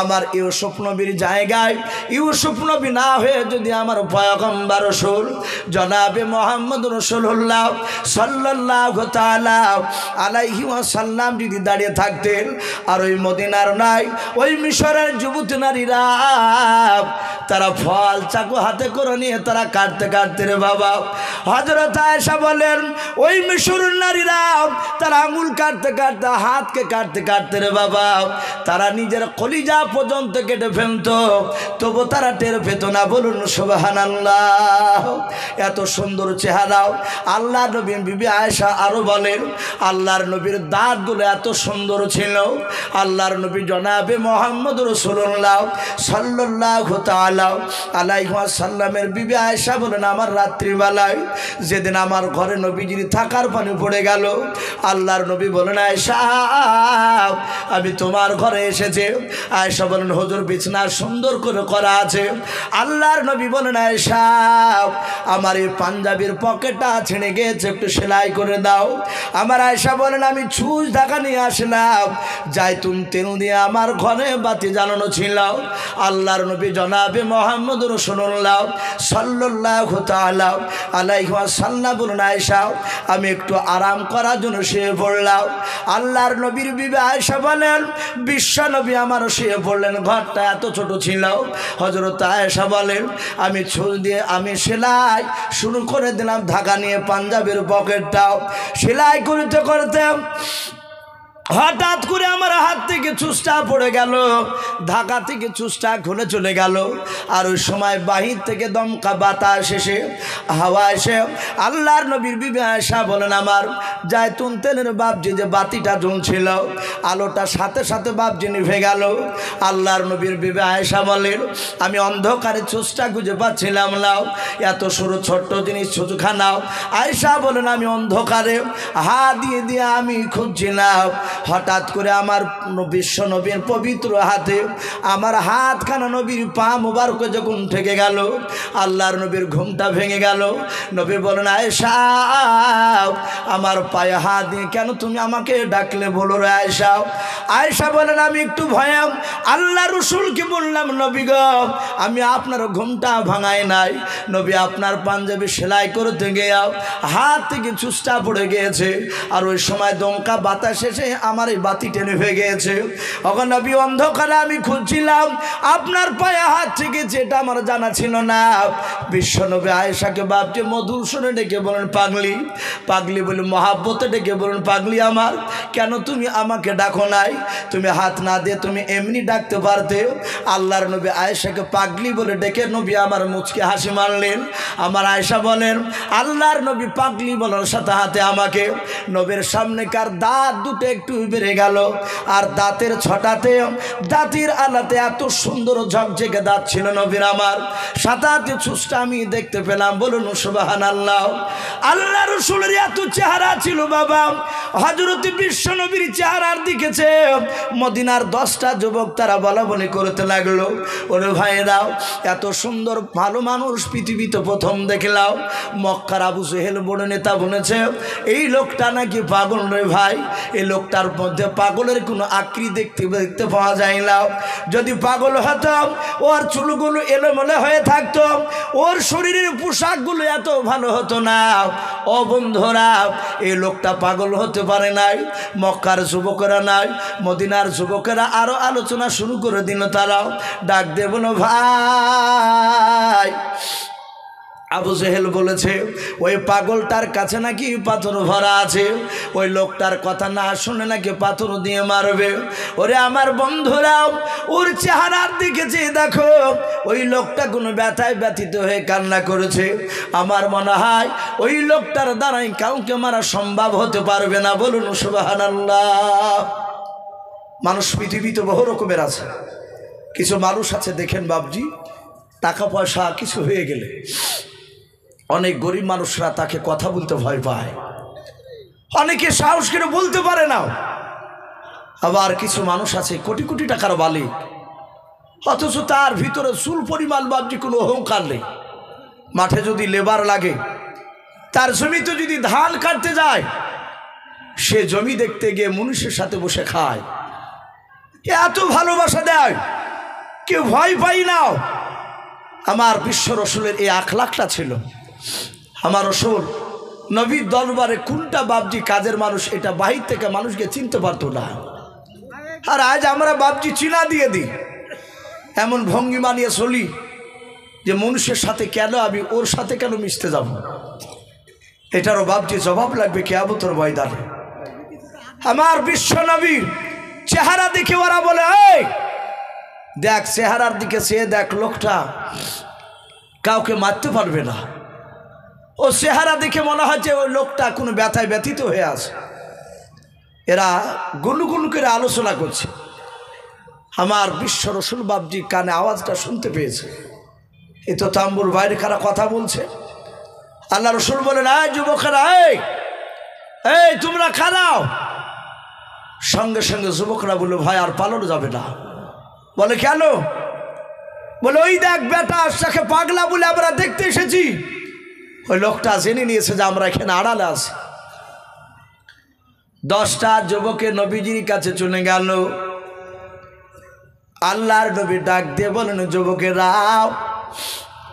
আমার ইউসুফ নবীর জায়গায় ইউসুফ নবী না হয়ে যদি আমার পয়গম্বর রাসূল জনাবে মুহাম্মদ রাসূলুল্লাহ সাল্লাল্লাহু তাআলা আলাইহি ওয়াসাল্লাম যদি দাঁড়িয়ে থাকতেন, আর ওই মদিনার নাই ওই মিশরের যুবতী নারীরা তারা ফল চাকু হাতে করে নিয়ে তারা কাটতে কাটতে রে বাবা, হযরত আয়েশা বলেন ওই মিশরের নারীরা তারা আঙুল কাটতে কাটতে হাতকে কাটতে কাটতে রে বাবা তারা নিজের কলিজা পর্যন্ত কেটে ফেলতো, তবু তারা টের পেত না। বলুন সুবহানাল্লাহ। এত সুন্দর চেহারাও আল্লাহ নবী বিবি আয়েশা আরো বলেন আল্লাহর নবীর দাঁতগুলো এত সুন্দর ছিল। আল্লাহর নবী জনাবে মুহাম্মদ রাসূলুল্লাহ সাল্লাল্লাহু তাআলা আলাইহি ওয়াসাল্লামের বিবি আয়েশা বলেন, আমার রাত্রিবেলায় যেদিন আমার ঘরে নবীজির থাকার পানি পড়ে গেল, আল্লাহর নবী বলেন আয়েশা আমি তোমার ঘরে এসেছে। আয়েশা বলেন হুজুর বিছানা সুন্দর করে করা আছে। আল্লাহর নবী বলেন আয়েশা আমার এই পাঞ্জাবির পকেটটা ছিঁড়ে গিয়েছে, একটু সেলাই করে দাও। আমার আয়েশা বলেন আমি ছুঁচ ঢাকা নিয়ে আসলাম, জাইতুন তেল দিয়ে আমার ঘরে বাতি জ্বালানো ছিল। আল্লাহর নবী জনাবে মুহাম্মদ রাসূলুল্লাহ সাল্লাল্লাহু তাআলা আলাইহি ওয়াসাল্লাম বলেন আয়েশা আমি একটু আরাম করার জন্য শুয়ে পড়লাম। আল্লাহর নবীর বিবি আয়েশা বলেন বিশ্ব নবী আমারও শুয়ে পড়লেন, ঘরটা এত ছোট ছিল। হযরত আয়েশা বলেন আমি ছুঁচ দিয়ে আমি সেলাই শুরু করে দিলাম, ঢাকা নিয়ে পাঞ্জাবের পকেটটাও সেলাই করতে করতে হঠাৎ করে আমার হাত থেকে চুষটা পড়ে গেল, ঢাকা থেকে চুষটা খুলে চলে গেল। আর ওই সময় বাহির থেকে দমকা বাতাস এসে হাওয়া এসে আল্লাহর নবীর বিবি আয়েশা বলেন আমার জায়তুন তেলের বাবজি যে বাতিটা জ্বলছিল আলোটা সাথে সাথে বাবজি নিভে গেল। আল্লাহর নবীর বিবি আয়েশা বলেন আমি অন্ধকারে চুষটা খুঁজে পাচ্ছিলাম না, এত সরু ছোট্ট জিনিস ছুঁচখানাও। আয়েশা বলেন আমি অন্ধকারে হাত দিয়ে দিয়ে আমি খুঁজছিলাম, হঠাৎ করে আমার বিশ্ব নবীর পবিত্র হাতে আমার হাতখানা নবীর পা মুবারকে যখন ঠেকে গেল, আল্লাহর নবীর ঘুমটা ভেঙে গেল। নবী বলেন আয়েশা আমার পায়ে হাত দিয়ে কেন তুমি আমাকে ডাকলে বলো রে আয়েশা। আয়েশা বলেন আমি একটু ভয়াম আল্লাহ রসুলকে বললাম নবী গো আমি আপনার ঘুমটা ভাঙাই নাই, নবী আপনার পাঞ্জাবি সেলাই করতে গিয়ে হাত থেকে চুষটা পড়ে গিয়েছে, আর ওই সময় দমকা বাতাস এসে আমার এই বাতি টেনে হয়ে গিয়েছে। ওখানে নবী অন্ধকারে আমি খুঁজছিলাম আপনার পায়ে হাত থেকে, যেটা আমার জানা ছিল না। বিশ্ব নবী আয়েশাকে বাপকে মধুর শুনে ডেকে বলেন পাগলি, পাগলি বলে মহাব্বতে ডেকে বলেন পাগলি আমার কেন তুমি আমাকে ডাকো নাই, তুমি হাত না দিয়ে তুমি এমনি ডাকতে পারতে। আল্লাহর নবী আয়েশাকে পাগলি বলে ডেকে নবী আমার মুচকে হাসি মারলেন। আমার আয়েশা বলেন আল্লাহর নবী পাগলি বলার সাথে হাতে আমাকে নবীর সামনেকার দাঁত দুটো একটু বেড়ে গেল, আর দাঁতের ছটাতে দাঁতের আলাতে এত সুন্দর ঝকঝকে দাঁত ছিল নবীর আমার, সাথে হাতে চুষটা আমি দেখতে পেলাম। বলুন সুবহানাল্লাহ। আল্লাহ রসুলের এত চেহারা ছিল বাবা, হযরত বিশ্ব নবীর চেহারার দিকেছে মদিনার 10টা যুবক তারা বলা বলি করতে লাগলো ওরে ভাইরাও এত সুন্দর ভালো মানুষ পৃথিবীতে প্রথম দেখলাম। মক্কার আবু জেহেল বড় নেতা বলেছে এই লোকটা নাকি পাগল রে ভাই, এই লোকটার মধ্যে পাগলের কোনো আকৃতি দেখতে পাওয়া যায় না। যদি পাগল হতাম ওর চুলগুলো এলোমেলো হয়ে থাকতো, ওর শরীরের পোশাকগুলো এত ভালো হতো না। ও বন্ধুরা এই লোকটা পাগল হতে পারে নাই। মক্কার যুবকেরা নাই, মদিনার যুবকেরা আরো আলোচনা শুরু করে দিল। তারাও ডাক দে বলো ভাই আবু জেহেল বলেছে ওই পাগলটার কাছে নাকি পাথর ভরা আছে, ওই লোকটার কথা না শুনে নাকি পাথর দিয়ে মারবে। ওরে আমার বন্ধুরা ওর চেহারার দিকে যে দেখো ওই লোকটা কোনো ব্যথায় ব্যথিত হয়ে কান্না করেছে। আমার মনে হয় ওই লোকটার দ্বারাই কাউকে মারা সম্ভব হতে পারবে না। বলুন সুবহানাল্লাহ। মানুষ পৃথিবীতে বহু রকমের আছে, কিছু মানুষ আছে দেখেন বাবজি টাকা পয়সা কিছু হয়ে গেলে অনেক গরিব মানুষরা তাকে কথা বলতে ভয় পায়, অনেকে সাহস করে বলতে পারে না। আবার কিছু মানুষ আছে কোটি কোটি টাকার মালিক, অথচ তার ভিতরে চুল পরিমাণ বাবজি কোনো অহংকার নেই। মাঠে যদি লেবার লাগে তার জমিতে যদি ধান কাটতে যায় সে জমি দেখতে গিয়ে মনুষ্যের সাথে বসে খায়। এত ভালোবাসা দেয়, কেউ ভয় পাই না। আমার বিশ্ব রসুলের এই আখলাখটা ছিল। আমার রসুল নবীর দরবারে কোনটা বাপজি কাজের মানুষ এটা বাহির থেকে মানুষকে চিনতে পারতো না। আর আজ আমরা বাপজি চিনা দিয়ে দিই, এমন ভঙ্গিমা নিয়ে চলি যে মানুষের সাথে কেন আমি ওর সাথে কেন মিশতে যাব। এটারও বাপজি জবাব লাগবে কিয়ামতের ময়দানে। আমার বিশ্ব নবীর চেহারা দেখে ওরা বলে, এই দেখ চেহারার দিকে চেয়ে দেখ, লোকটা কাউকে মারতে পারবে না। ও চেহারা দেখে মনে হয় যে ওই লোকটা কোনো ব্যথায় ব্যথিত হয়ে আছে। এরা গুনগুন করে আলোচনা করছে। আমার বিশ্ব রসুল বাপজি কানে আওয়াজটা শুনতে পেয়েছে, এ তো তাম্বুর বাইরে কারা কথা বলছে। আল্লাহ রসুল বলেন, এই যুবকেরা, এই তোমরা খারাও। সঙ্গে সঙ্গে যুবকরা বললো, ভাই আর পালানো যাবে না। বলে কেন? বলে ওই দেখ বেটা, তাকে পাগলা বলে আমরা দেখতে এসেছি। ওই লোকটা জেনে নিয়েছে যে আমরা এখানে আড়ালে আছি। 10টা যুবকে নবীজির কাছে চলে গেল। আল্লাহর নবী ডাক দিয়ে বলেন, যুবকেরাও,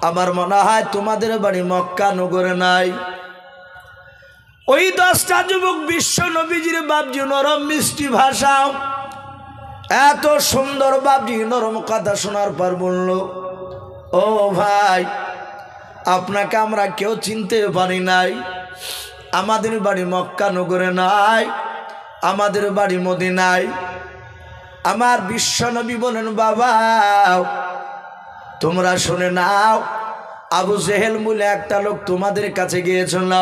আমার মনে হয় তোমাদের বাড়ি মক্কা নগরে নাই। ওই 10টা যুবক বিশ্ব নবীজির বাপজি নরম মিষ্টি ভাষা, এত সুন্দর বাপজি নরম কথা শোনার পর বলল, ও ভাই, আপনাকে আমরা কেউ চিনতে পারি নাই। আমাদের বাড়ি মক্কা নগরে নাই, আমাদের বাড়ি মদিনায়। আমার বিশ্ব নবী বলেন, বাবা তোমরা শুনে নাও, আবু জেহেল বলে একটা লোক তোমাদের কাছে গিয়েছিল।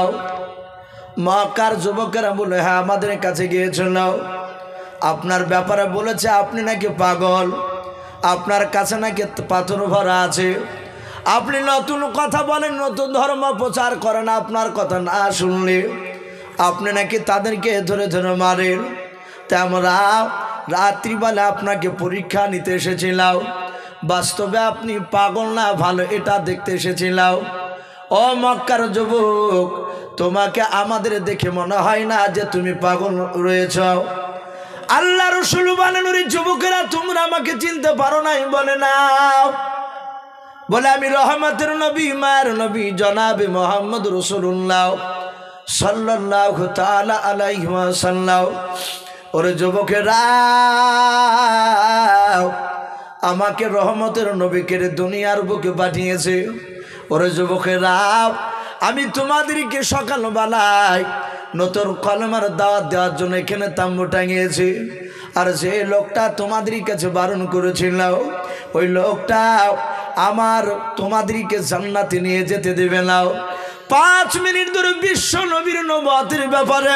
মক্কার যুবকেরা বলে, হ্যাঁ আমাদের কাছে গিয়েছিল। আপনার ব্যাপারে বলেছে আপনি নাকি পাগল, আপনার কাছে নাকি পাথর ভরা আছে, আপনি নতুন কথা বলেন, নতুন ধর্ম প্রচার করেন, আপনার কথা না শুনলে আপনি নাকি তাদেরকে ধরে ধরে মারেন। তা আমরা রাত্রিবেলা আপনাকে পরীক্ষা নিতে এসেছিলাম, বাস্তবে আপনি পাগল না ভালো এটা দেখতে এসেছিলাম। ও মক্কার যুবক, তোমাকে আমাদের দেখে মনে হয় না যে তুমি পাগল রয়েছ। আল্লাহ রসুল বলেন, ওরে যুবকেরা, তোমরা আমাকে চিনতে পারো নাই? বলে না। বলে আমি রহমতের নবী, মায়ের নবী, জনাবে মোহাম্মদ রাসূলুল্লাহ সাল্লাল্লাহু তাআলা আলাইহি ওয়াসাল্লাম। ওরে যুবকেরা, আমাকে রহমতের নবীকে দুনিয়ার বুকে পাঠিয়েছে। ওরে যুবকেরা, আমি তোমাদেরকে সকালবেলায় নতুন কলমার দাওয়াত দেওয়ার জন্য এখানে তাম্বু টাঙিয়েছি। আর যে লোকটা তোমাদের কাছে বারণ করেছিল, ওই লোকটা আমার তোমাদেরকে জান্নাতে নিয়ে যেতে দেবে না। 5 মিনিট ধরে বিশ্ব নবীর নবুয়তের ব্যাপারে,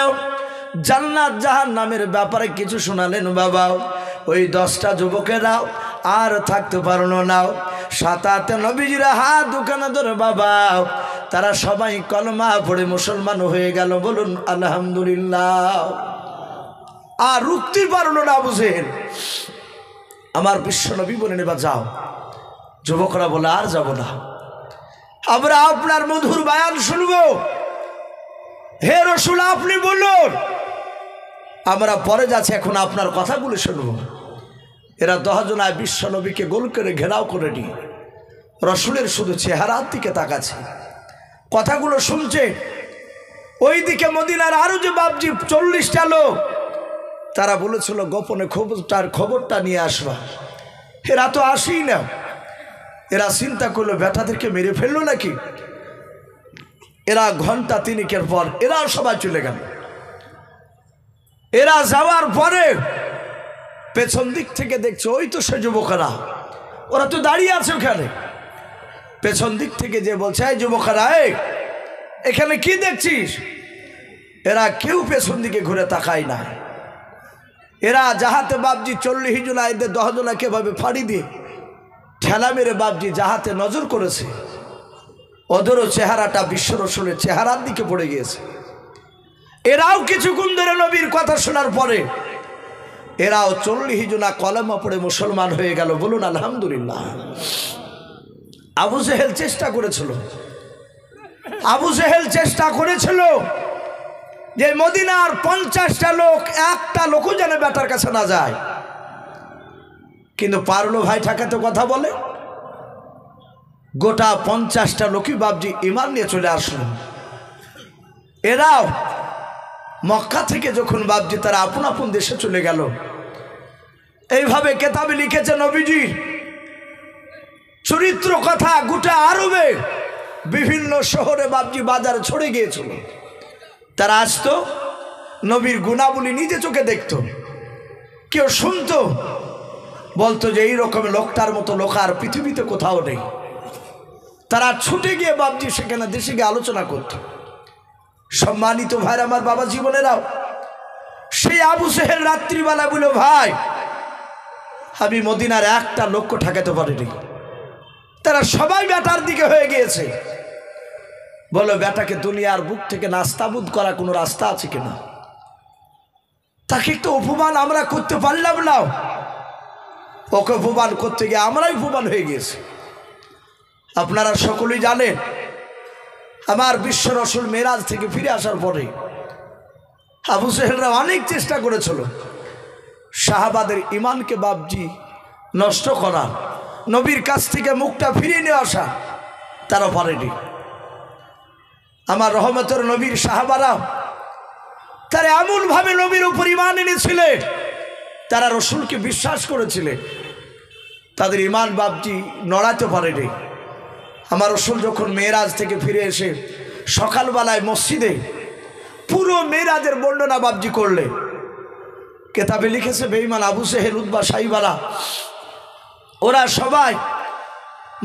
জান্নাত জাহান্নামের ব্যাপারে কিছু শোনালেন বাবা। ওই 10টা যুবকেরা আর থাকতে পারলো না। 7 নবীজিরা হাত দোকানে ধরে বাবা, তারা সবাই কলমা পড়ে মুসলমান হয়ে গেল। বলুন আলহামদুলিল্লাহ। আর রুখতে পারলো না বুঝেন। আমার বিশ্ব নবী বলেন, এবার যাও। যুবকরা বলে, আর যাব না, আমরা আপনার মধুর বয়ান শুনবো। হে রাসূল, আপনি বলুন, আমরা পরে যাচ্ছি, এখন আপনার কথাগুলো শুনবো। এরা 10 জনায় বিশ্ব নবীকে গোল করে ঘেরাও করে নিয়ে রাসূলের শুধু চেহারার দিকে তাকাচ্ছে, কথাগুলো শুনছে। ওইদিকে মদিনার আরো যে বাপজি 40টা লোক, তারা বলেছিল গোপনে খবরটা নিয়ে আসবা। এরা তো আসেই না। এরা চিন্তা করলো বেটাদেরকে মেরে ফেললো নাকি। এরা ঘন্টা 3 পর এরাও সবাই চলে গেল। এরা যাওয়ার পরে পেছন দিক থেকে দেখছে, ওই তো সে যুবকেরা, ওরা তো দাঁড়িয়ে আছে ওখানে। পেছন দিক থেকে যে বলছে, এই যুবকেরা, এখানে কি দেখছিস? এরা কেউ পেছন দিকে ঘুরে তাকায় না। এরা যাহাতে বাপজি 40 জনা এদের 10 জনাকে ভাবে ফাড়ি দিয়ে ঠেলা মেরে বাপজি যাহাতে নজর করেছে, ওদেরও চেহারাটা বিশ্ব রসুলের চেহারার দিকে পড়ে গিয়েছে। এরাও কিছুক্ষণ ধরে নবীর কথা শোনার পরে এরাও 40 জনা কলেমা পড়ে মুসলমান হয়ে গেল। বলুন আলহামদুলিল্লাহ। আবু জেহেল চেষ্টা করেছিল, আবু জেহেল চেষ্টা করেছিল যে মদিনার 50টা লোক একটা লোকও যেন বেটার কাছে না যায়, কিন্তু পারলো ভাই ঠাকাতে কথা বলে। গোটা 50টা লোকই বাবজি ঈমান নিয়ে চলে আসলো। এরাও মক্কা থেকে যখন বাবজি তারা আপন আপন দেশে চলে গেল, এইভাবে কেতাবে লিখেছে নবীজির চরিত্র কথা গোটা আরবে বিভিন্ন শহরে বাবজি বাজারে ছড়ে গিয়েছিল। তারা আসতো, নবীর গুণাবলী নিজে চোখে দেখতো, কেউ শুনতো, বলতো যে এইরকম লোকটার মতো লোক আর পৃথিবীতে কোথাও নেই। তারা ছুটে গিয়ে বাবজি সেখানে দেশে গিয়ে আলোচনা করত। সম্মানিত ভাইরা আমার, বাবা জীবনেরাও, সেই আবু জেহেল রাত্রিবেলা বলল, ভাই আমি মদিনার একটা লক্ষ্য ঠেকাতে পারিনি, তারা সবাই বেটার দিকে হয়ে গিয়েছে। বলো বেটাকে দুনিয়ার বুক থেকে নাস্তাবুদ করা কোনো রাস্তা আছে কিনা? তাকে একটু অপমান আমরা করতে পারলাম না, ওকে অপমান করতে গিয়ে আমরাই অপমান হয়ে গিয়েছি। আপনারা সকলেই জানেন, আমার বিশ্ব রসুল মেরাজ থেকে ফিরে আসার পরে আবু জেহেলরা অনেক চেষ্টা করেছিল সাহাবাদের ইমানকে বাবজি নষ্ট করার, নবীর কাছ থেকে মুখটা ফিরিয়ে নিয়ে আসা, তারা পারেনি। আমার রহমতের নবীর সাহাবারা তারা এমনভাবে নবীর উপর ইমান এনেছিলেন, তারা রসুলকে বিশ্বাস করেছিলেন, তাদের ইমান বাবজি নড়াতে পারেনি। আমার রসুল যখন মেরাজ থেকে ফিরে এসে সকালবেলায় মসজিদে পুরো মেরাজের বর্ণনা বাবজি করলে, কেতাবে লিখেছে বেঈমান আবু জেহেল, উতবা, সাইবারা, ওরা সবাই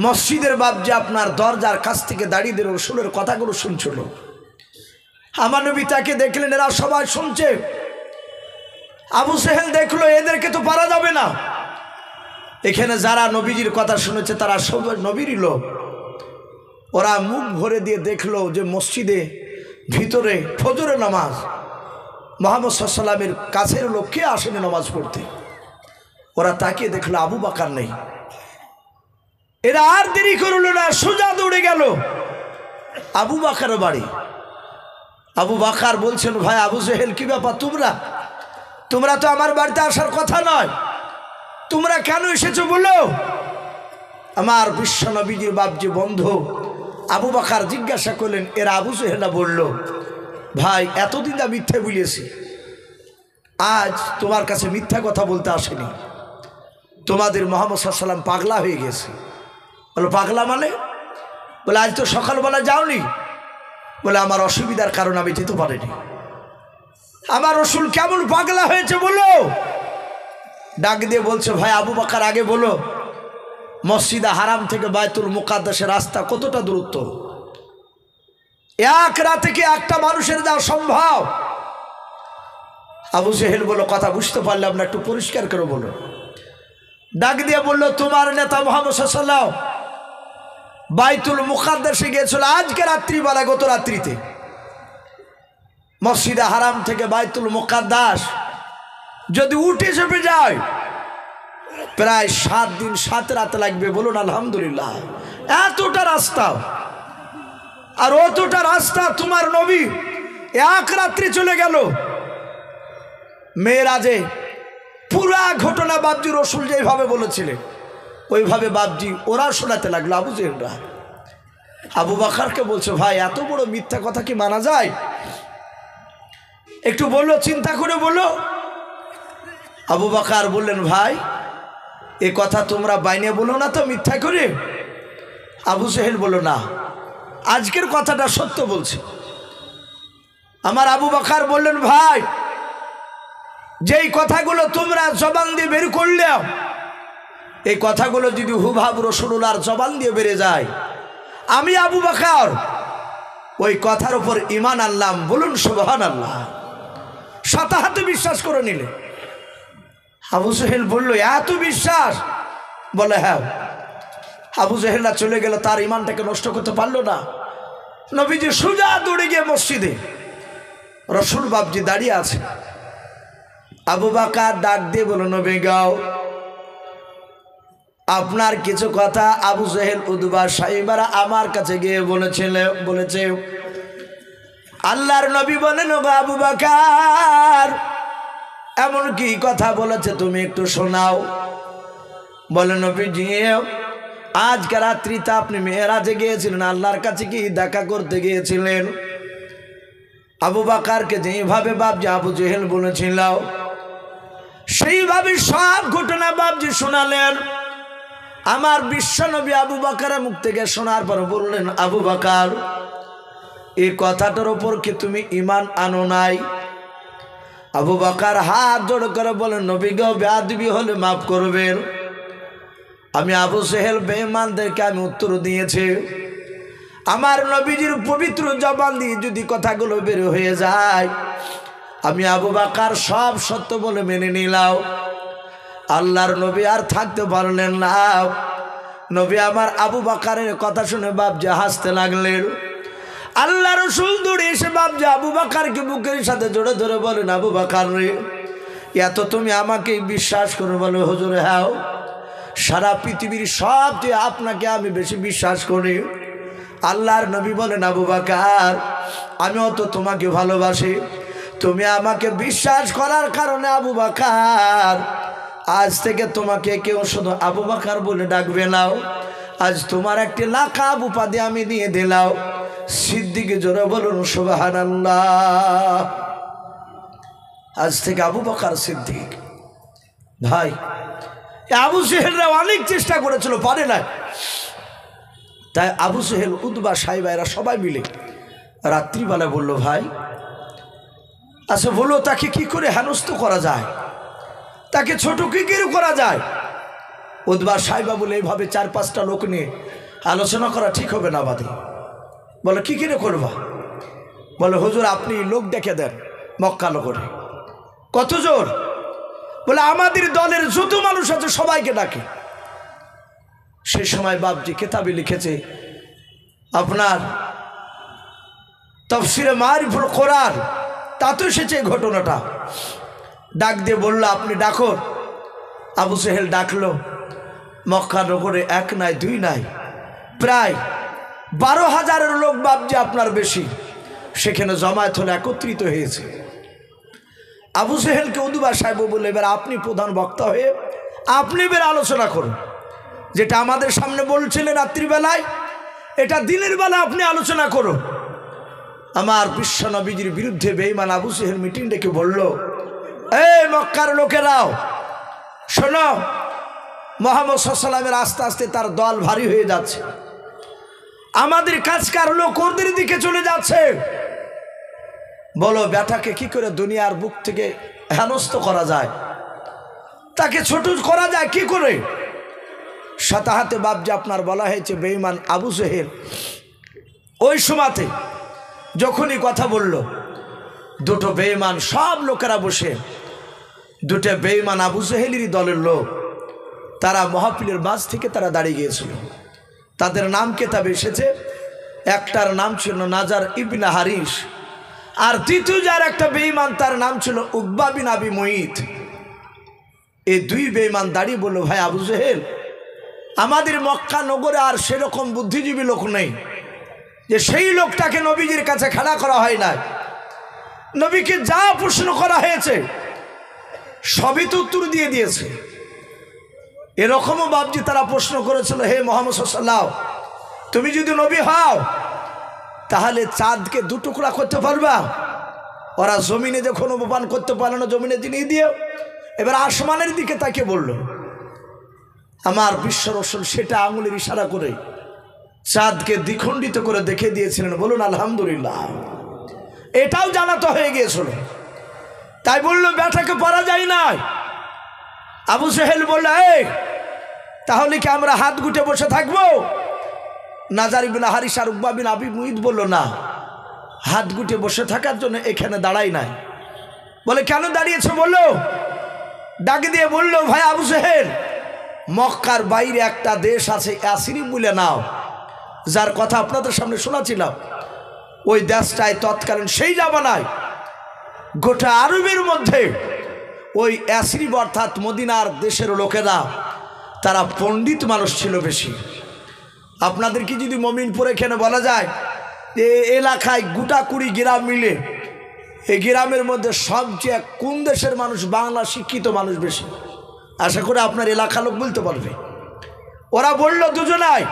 মসজিদের বাবজি আপনার দরজার কাছ থেকে দাঁড়িয়ে দিয়ে রসুলের কথাগুলো শুনছিল। আমার নবী তাকে দেখলেন, এরা সবাই শুনছে। আবু জেহেল দেখলো এদেরকে তো পারা যাবে না, এখানে যারা নবীজির কথা শুনেছে তারা সবাই নবীরই লোক। ওরা মুখ ভরে দিয়ে দেখলো যে মসজিদে ভিতরে ফজরের নামাজ, মুহাম্মদ সাল্লাল্লাহু আলাইহি ওয়াসাল্লামের কাছের লোক কে আসেনি নামাজ পড়তে। ওরা তাকিয়ে দেখলো আবু বকর নেই। এরা আর দেরি করলো না, সোজা দৌড়ে গেল আবু বকরের বাড়ি। আবু বকর বলছেন, ভাই আবু জেহেল, কি ব্যাপার? তোমরা তো আমার বাড়িতে আসার কথা নয়, তোমরা কেন এসেছো বলো? আমার বিশ্ব নবীজির বাবজি বন্ধু আবু বকর জিজ্ঞাসা করলেন। এরা আবু জেহেলরা বলল, ভাই এতদিন যা মিথ্যা বলেছি, আজ তোমার কাছে মিথ্যা কথা বলতে আসেনি, তোমাদের মুহাম্মদ সাল্লাল্লাহু আলাইহি ওয়াসাল্লাম পাগলা হয়ে গেছে। বলো পাগলা মানে? বলে আজ তো সকালবেলা যাওনি। বলে আমার অসুবিধার কারণে আমি যেতে পারিনি। আমার রসুল কেমন পাগলা হয়েছে বলো? ডাক দিয়ে বলছে, ভাই আবু বকর আগে বলো, মসজিদে হারাম থেকে বাইতুল মুকাদ্দাসের রাস্তা কতটা দূরত্ব? এক রাতে কি একটা মানুষের যাওয়া সম্ভব? আবু জেহেল বলল, কথা বুঝতে পারলাম না, একটু পরিষ্কার করে বলো। ডাক দিয়ে বলল, তোমার নেতা মুহাম্মদ সাল্লাল্লাহু আলাইহি ওয়াসাল্লাম বাইতুল মুকাদ্দাসে গিয়েছিল আজকে রাত্রিবেলা, গত রাত্রিতে। মসজিদে হারাম থেকে বাইতুল মুকাদ্দাস যদি উঠে চেপে যায় প্রায় 7 দিন 7 রাত লাগবে। বলুন আলহামদুলিল্লাহ। এতটা রাস্তা, আর অতটা রাস্তা তোমার নবী এক রাত্রি চলে গেল। মেরাজে পুরা ঘটনা বাবজি রসুল যেভাবে বলেছিলেন ওইভাবে বাবজি ওরা শোনাতে লাগলো আবু জেহেলরা। আবু বকরকে বলছে, ভাই এত বড় মিথ্যা কথা কি মানা যায়? একটু বললো, চিন্তা করে বলো। আবু বকর বললেন, ভাই এ কথা তোমরা বাইনে বলো না তো মিথ্যা করে? আবু জেহেল বলল, না, আজকের কথাটা সত্য বলছি। আমার আবু বকর বললেন, ভাই যেই কথাগুলো তোমরা জবান দিয়ে বের করলে, এই কথাগুলো যদি হুবহু রাসূলুল্লাহর জবান দিয়ে বেরে যায়, আমি আবু বকর ওই কথার উপর ঈমান আনলাম। বলুন সুবহানাল্লাহ। সাথে হাতে বিশ্বাস করে নিলে। আবু জেহেল বলল, এত বিশ্বাস? বলে হ্যাঁ। আবু জেহেলরা চলে গেল, তার ঈমানটাকে নষ্ট করতে পারলো না। নবীজি সোজা দৌড়ে গিয়ে মসজিদে, রসুল বাবজি দাঁড়িয়ে আছে। আবু বকর ডাক দিয়ে বলল, নবী গাও। আপনার কিছু কথা আবু জেহেল উতবা সাইবারা আমার কাছে গিয়ে বলেছে আল্লাহর নবী বলেন, ওগো আবু বকর, এমন কি কথা বলেছে তুমি একটু শোনাও। বলে নবীজি, আজকে রাত্রিতে আপনি মেরাজে গিয়েছিলেন, আল্লাহর কাছে কি দেখা করতে গিয়েছিলেন? আবু বকরকে যেভাবে বাপজি আবু জেহেল বলেছিল সেইভাবে সব ঘটনা বাপজি শোনালেন। আমার বিশ্বনবী আবু বকরের মুখ থেকে শোনার পর বললেন, আবু বকর, এই কথাটার ওপর কি তুমি ঈমান আনো নাই? আবু বকর হাত জোড় করে বলেন, নবী গো, বেয়াদবি হলে মাফ করবেন। আমি আবু জেহেল বেঈমানদেরকে আমি উত্তর দিয়েছি, আমার নবীজির পবিত্র জবান দিয়ে যদি কথাগুলো বের হয়ে যায়, আমি আবু বকর সব সত্য বলে মেনে নিলাম। আল্লাহর নবী আর থাকতে পারলেন না। নবী আমার আবু বকরের কথা শুনে বাপজি হাসতে লাগলেন। আল্লাহ রাসূল দৌড়ে এসে বাপজি আবু বকরকে বুকের সাথে জড়ে ধরে বলেন, আবু বকর রে, এত তুমি আমাকে বিশ্বাস করো? বলে, হুজুর হ্যাঁ, সারা পৃথিবীর সবচেয়ে আপনাকে আমি বেশি বিশ্বাস করি। আল্লাহর নবী বলেন, আবু বকর, আমিও তো তোমাকে ভালোবাসি। তুমি আমাকে বিশ্বাস করার কারণে আবু বকর, আজ থেকে তোমাকে কেউ শুধু আবু বকর বলে ডাকবে না। আজ তোমার একটি লাকাব উপাধি আমি দিয়ে দিলাম, সিদ্দিক। জোরে বলুন সুবহানাল্লাহ। আজ থেকে আবু বকর সিদ্দিক। ভাই, আবু জেহেলরা অনেক চেষ্টা করেছিল, পারে না। তাই আবু জেহেল উতবা সাইবা এরা সবাই মিলে রাত্রিবেলা বলল, ভাই আচ্ছা বলো, তাকে কি করে হেনস্থ করা যায়, তাকে ছোট কি করে করা যায়? উতবা সাইবা বলে, এইভাবে 4-5টা লোক নিয়ে আলোচনা করা ঠিক হবে না বাদে। বলে, কি করে করবা? বলে, হুজুর আপনি লোক ডেকে দেন মক্কা নগরে। কত জোর? বলে, আমাদের দলের যত মানুষ আছে সবাইকে ডাকে। সেই সময় বাপজি কিতাবে লিখেছে, আপনার তাফসিরে মারিফুল কোরআন তাতে এসেছে ঘটনাটা। ডাক দিয়ে বলল, আপনি ডাকো। আবু জেহেল ডাকলো। মক্কা নগরে 1 নাই 2 নাই, প্রায় 12,000 লোক বাপজি আপনার বেশি সেখানে জমায়েত হলে একত্রিত হয়েছে। আবু জেহেলকে উতবা সাহেব বলে, এবার আপনি প্রধান বক্তা হয়ে আপনি এবার আলোচনা করুন। যেটা আমাদের সামনে বলছিলেন রাত্রিবেলায়, এটা দিনের বেলা আপনি আলোচনা করুন। আমার বিশ্ব নবীজির বিরুদ্ধে বেঈমান আবু জেহেল মিটিং ডেকে বলল, এই মক্কার লোকেরাও শোনো, মুহাম্মদ সাল্লাল্লাহু আলাইহি ওয়াসাল্লামের আস্তে আস্তে তার দল ভারী হয়ে যাচ্ছে, আমাদের কাজকার লোক ওদের দিকে চলে যাচ্ছে। বলো ব্যাটাকে কি করে দুনিয়ার বুক থেকে হেনস্থ করা যায়, তাকে ছোট করা যায় কি করে? সাথে হাতে বাপজি আপনার বলা হয়েছে বেঈমান আবু জেহেল ওই সময়তে যখনই কথা বলল, দুটো বেঈমান সব লোকেরা বসে, দুটো বেঈমান আবু জেহেলেরই দলের লোক, তারা মাহফিলের মাঝ থেকে তারা দাঁড়িয়ে গিয়েছিল। তাদের নাম কেতাবে এসেছে, একটার নাম ছিল নাজার ইবনে হারিস, আর দ্বিতীয় যার একটা বেঈমান তার নাম ছিল উকবা বিন আবি মুঈত। এই 2 বেঈমান দাঁড়িয়ে বলল, ভাই আবু জেহেল, আমাদের মক্কা নগরে আর সেরকম বুদ্ধিজীবী লোক নেই যে সেই লোকটাকে নবীজির কাছে খাড়া করা হয় না। নবীকে যা প্রশ্ন করা হয়েছে সবই তো উত্তর দিয়ে দিয়েছে। এরকমও বাপজি তারা প্রশ্ন করেছিল, হে মুহাম্মদ সাল্লাল্লাহু, তুমি যদি নবী হও তাহলে চাঁদকে 2 টুকরা করতে পারবা? ওরা জমিনে যখন অবমান করতে পারলো না, জমিনে জিনিয়ে দিও। এবার আসমানের দিকে তাকে বলল, আমার বিশ্ব রাসূল সেটা আঙুলের ইশারা করে চাঁদকে দ্বিখণ্ডিত করে দেখে দিয়েছিলেন। বলুন আলহামদুলিল্লাহ। এটাও জানাতে হয়ে গিয়েছিল। তাই বললো ব্যাটাকে পারা যায় না। আবু জেহেল বলল, এই তাহলে কি আমরা হাত গুটে বসে থাকবো? নাজার ইবনে হারিস আর উকবা বিন আবি মুঈত বলল, না, হাত গুটে বসে থাকার জন্য এখানে দাঁড়াই নাই। বলে, কেন দাঁড়িয়েছে? বললো, ডাকে দিয়ে বলল, ভাই আবু জেহেল, মক্কার বাইরে একটা দেশ আছে ইয়াসরিব বলে নাও, যার কথা আপনাদের সামনে শোনাছিলাম। ওই দেশটায় তৎকালীন সেই জামানায় গোটা আরবের মধ্যে ওই ইয়াসরিব অর্থাৎ মদিনার দেশের লোকেরা তারা পণ্ডিত মানুষ ছিল বেশি। আপনাদেরকে যদি মমিনপুর এখানে বলা যায় যে এলাকায় গোটা 20 গ্রাম মিলে এই গ্রামের মধ্যে সবচেয়ে কোন দেশের মানুষ বাংলা শিক্ষিত মানুষ বেশি, আশা করে আপনার এলাকা লোক বলতে পারবে। ওরা বলল দুজনাই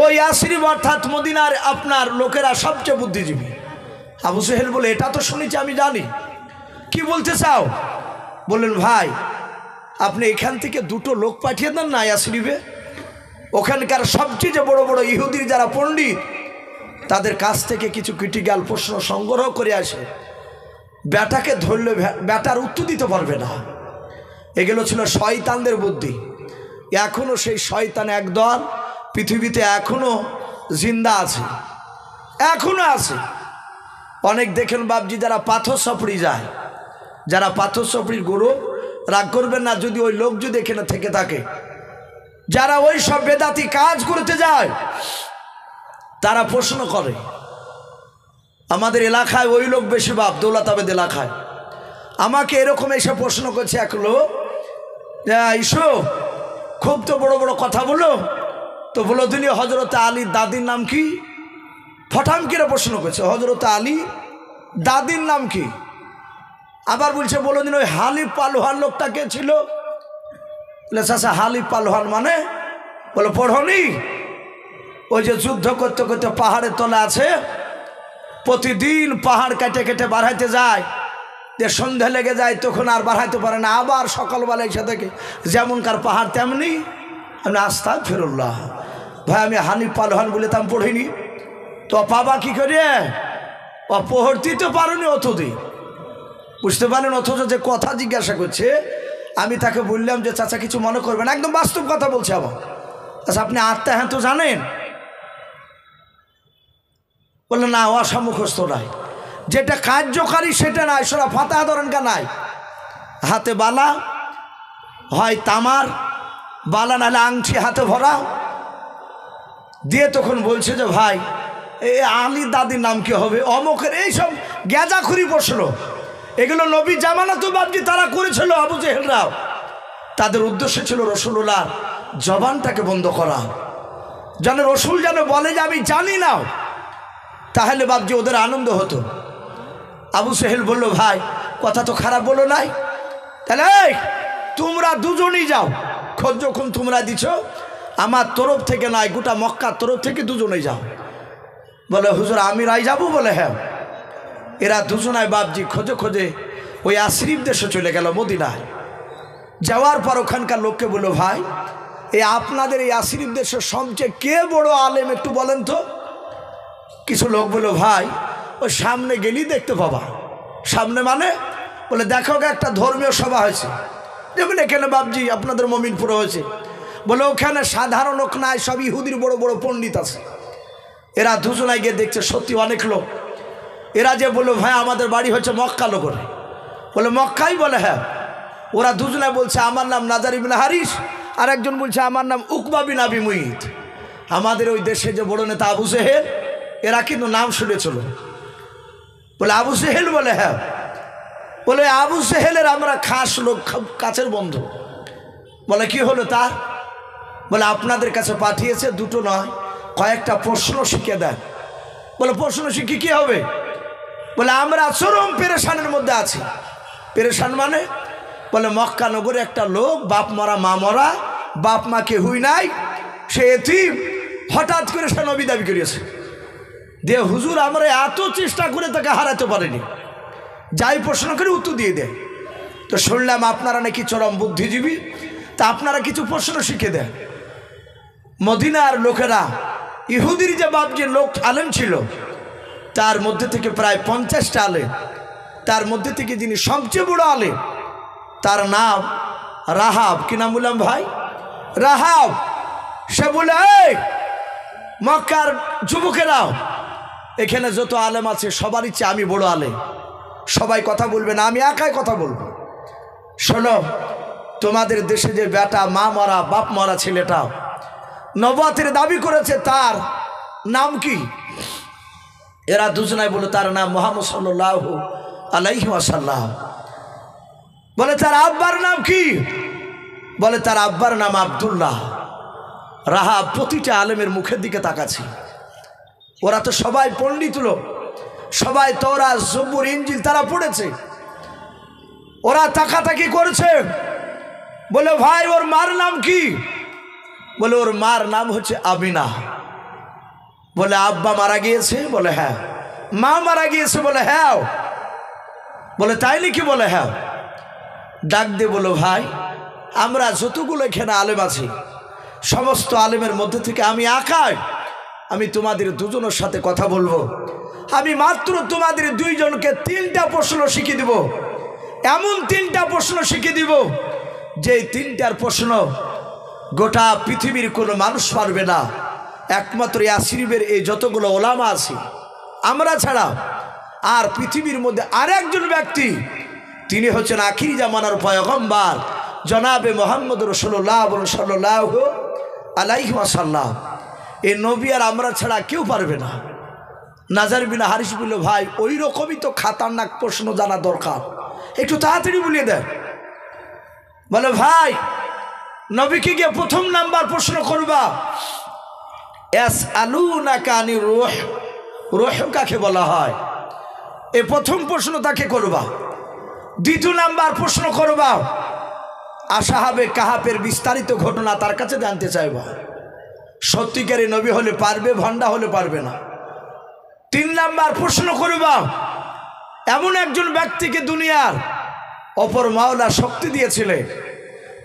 ওই ইয়াসরিব অর্থাৎ মদিনার আপনার লোকেরা সবচেয়ে বুদ্ধিজীবী। আবু সেহেল বলে এটা তো শুনেছি, আমি জানি, কি বলতে চাও? বললেন ভাই আপনি এখান থেকে 2টো লোক পাঠিয়ে দেন না ইয়াসরিবে, ওখানকার সবচেয়ে বড় বড় ইহুদির যারা পণ্ডিত তাদের কাছ থেকে কিছু ক্রিটিক্যাল প্রশ্ন সংগ্রহ করে আসে। ব্যাটাকে ধরলে ব্যাটার উত্তর দিতে পারবে না। এগুলো ছিল শয়তানদের বুদ্ধি। এখনও সেই শয়তান একদল পৃথিবীতে এখনও জিন্দা আছে, এখনও আছে। অনেক দেখেন বাবজি যারা পাথর সাপড়ি যায়, যারা পাথর সাপড়ির গুরু, রাগ করবেন না যদি ওই লোক যদি এখানে থেকে থাকে, যারা ওই সব বেদাতি কাজ করতে যায় তারা প্রশ্ন করে। আমাদের এলাকায় ওই লোক বেশি বাপ, দৌলতাবাদ এলাকায় আমাকে এরকম এসে প্রশ্ন করছে এক লোক, ইসো খুব তো বড় বড় কথা বলো, তো বলো দিলি হজরত আলীর দাদির নাম কি? ফঠাম কিরে প্রশ্ন করছে, হজরত আলী দাদির নাম কি? আবার বলছে বলো দিন ওই হালিফ পালোহান লোকটা কে ছিল? চাচা হালিফ পালোহান মানে? বলো পড়নি? ওই যে যুদ্ধ করতে করতে পাহাড়ের তলে আছে, প্রতিদিন পাহাড় কেটে কেটে বাড়াইতে যায়, যে সন্ধ্যা লেগে যায় তখন আর বাড়াইতে পারে না, আবার সকালবেলা এসে থেকে যেমনকার পাহাড় তেমনি। আমি আস্তাগফিরুল্লাহ ভাই, আমি হানিফ পালোহান বলে তাম পড়িনি তো পাবা কি করে? পড়তে তো পারোনি অতদিন, বুঝতে পারেন? অথচ যে কথা জিজ্ঞাসা করছে আমি তাকে বললাম যে চাচা কিছু মনে করবেন, একদম বাস্তব কথা বলছে আমার। আচ্ছা আপনি আত্মা হ্যাঁ তো জানেন? বললেন না অসমুখস্থ নাই, যেটা কার্যকারী সেটা নাই, সোরা ফাতা ধরেনকা নাই, হাতে বালা হয় তামার বালা নাহলে আংটি হাতে ভরা দিয়ে তখন বলছে যে ভাই এই আলী দাদির নাম কি হবে? অমুকের এইসব গ্যাজাখুরি প্রশ্ন, এগুলো নবী জামানাত বাবজি তারা করেছিল। আবু জেহেলরাও তাদের উদ্দেশ্য ছিল রসুল্লাহ জবানটাকে বন্ধ করা, যেন রসুল যেন বলে যে আমি জানি না, তাহলে বাবজি ওদের আনন্দ হতো। আবু সেহেল বলল ভাই কথা তো খারাপ বলো নাই, তাহলে তোমরা দুজনেই যাও, খোঁজ যখন তোমরা দিছ আমার তরফ থেকে নয়, গোটা মক্কার তরফ থেকে দুজনেই যাও। বলে হুজুর আমি রাই যাবো? বলে হ্যাঁ। এরা দুজনায় বাবজি খোঁজে খোঁজে ওই আশরিফ দেশে চলে গেল মদিনায়। যাওয়ার পর ওখানকার লোককে বললো ভাই এই আপনাদের এই আশরিফ দেশের সবচেয়ে কে বড় আলেম একটু বলেন তো? কিছু লোক বললো ভাই ওই সামনে গেলেই দেখতে পাবা। সামনে মানে? বলে দেখো একটা ধর্মীয় সভা হয়েছে, যেমন এখানে বাবজি আপনাদের মমিনপুরে হয়েছে। বলে ওখানে সাধারণ লোক নাই, সব ইহুদির বড় বড় পণ্ডিত আছে। এরা দুজনায় গিয়ে দেখছে সত্যি অনেক লোক। এরা যে বললো ভাই আমাদের বাড়ি হচ্ছে মক্কা লোকরে, বলে মক্কাই? বলে হ্যাঁ। ওরা দুজনায় বলছে আমার নাম নাজার ইবনে হারিস, আর একজন বলছে আমার নাম উকবা বিন আবি মুইত। আমাদের ওই দেশে যে বড় নেতা আবু সেহেল, এরা কিন্তু নাম শুনেছিল। বলে আবু সেহেল? বলে হ্যাঁ। বলে আবু সেহেলের আমরা খাস লোক, কাছের বন্ধু। বলে কি হলো তার? বলে আপনাদের কাছে পাঠিয়েছে, 2টো নয় কয়েকটা প্রশ্ন শিখে দেন। বলে প্রশ্ন শিখে কি হবে? বলে আমরা চরম পেরেশানের মধ্যে আছি। পেরেশান মানে? বলে মক্কা নগরে একটা লোক বাপ মরা মা মরা, বাপ মা কেউই নাই, সে এতিম, হঠাৎ করে সে নবী দাবি করিয়েছে। দিয়ে হুজুর আমরা এত চেষ্টা করে তাকে হারাতে পারিনি, যাই প্রশ্ন করে উত্তর দিয়ে দেয়। তো শুনলাম আপনারা নাকি চরম বুদ্ধিজীবী, তা আপনারা কিছু প্রশ্ন শিখে দেন। মদিনার লোকেরা ইহুদির যে বাবজি লোক আলেম ছিল তার মধ্যে থেকে প্রায় 50টা আলেম, তার মধ্যে থেকে যিনি সবচেয়ে বড় আলেম তার নাম রাহাব। কি নাম বললাম ভাই? রাহাব। সে বলে এই মক্কার যুবকেরাও, এখানে যত আলেম আছে সবার ইচ্ছে আমি বড় আলেম, সবাই কথা বলবে না, আমি একাই কথা বলবো। শোনো তোমাদের দেশে যে বেটা মা মরা বাপ মরা ছেলেটা নবুয়তের দাবি করেছে তার নাম কি? এরা দুজনাই বলে তার নাম মুহাম্মদ সাল্লাল্লাহু আলাইহি ওয়াসাল্লাম। বলে তার আব্বার নাম কি? বলে তার আব্বার নাম আব্দুল্লাহ। রাহাব প্রতিটা আলেমের মুখের দিকে তাকাচ্ছি। ওরা তো সবাই পণ্ডিত লোক, সবাই তওরাত জবুর ইনজিল তারা পড়েছে। ওরা তাকাতাকি করেছে। বলে ভাই ওর মার নাম কি? বলে ওর মার নাম হচ্ছে আমিনা। বলে আব্বা মারা গিয়েছে? বলে হ্যাঁ। মা মারা গিয়েছে? বলে হ্যাঁ। বলে তাই নাকি? বলে হ্যাঁ। ডাক দিয়ে বলো ভাই, আমরা যতগুলো এখানে আলেম আছি সমস্ত আলেমের মধ্যে থেকে আমি একাই, আমি তোমাদের দুজনের সাথে কথা বলবো। আমি মাত্র তোমাদের দুইজনকে 3টা প্রশ্ন শিখিয়ে দিব, এমন 3টা প্রশ্ন শিখিয়ে দিব যে 3টার প্রশ্ন গোটা পৃথিবীর কোনো মানুষ পারবে না, একমাত্র ইয়াসরিবের এই যতগুলো ওলামা আছে আমরা ছাড়া। আর পৃথিবীর মধ্যে আরেকজন ব্যক্তি, তিনি হচ্ছেন আখিরি জামানার পয়গম্বর জনাবে মোহাম্মদ রাসূলুল্লাহ সাল্লাল্লাহু আলাইহি ওয়াসাল্লাম। এই নবী আর আমরা ছাড়া কেউ পারবে না। নাজার বিন হারিস বলল ভাই ওই রকমই তো খাতারনাক প্রশ্ন জানা দরকার, একটু তাড়াতাড়ি বলিয়ে দেন। বলে ভাই নবীকে গিয়ে প্রথম নাম্বার প্রশ্ন করবা, ইয়াসআলুনাকা আনির রূহ, রূহ কাকে বলা হয়, এই প্রথম প্রশ্ন তাকে করবা। দ্বিতীয় নাম্বার প্রশ্ন করবা আসহাবে কাহাফের বিস্তারিত ঘটনা তার কাছে জানতে চাইবা। সত্যিকারী নবী হলে পারবে, ভণ্ডা হলে পারবে না। 3 নাম্বার প্রশ্ন করবা এমন একজন ব্যক্তিকে দুনিয়ার অপর মাওলা শক্তি দিয়েছিলেন,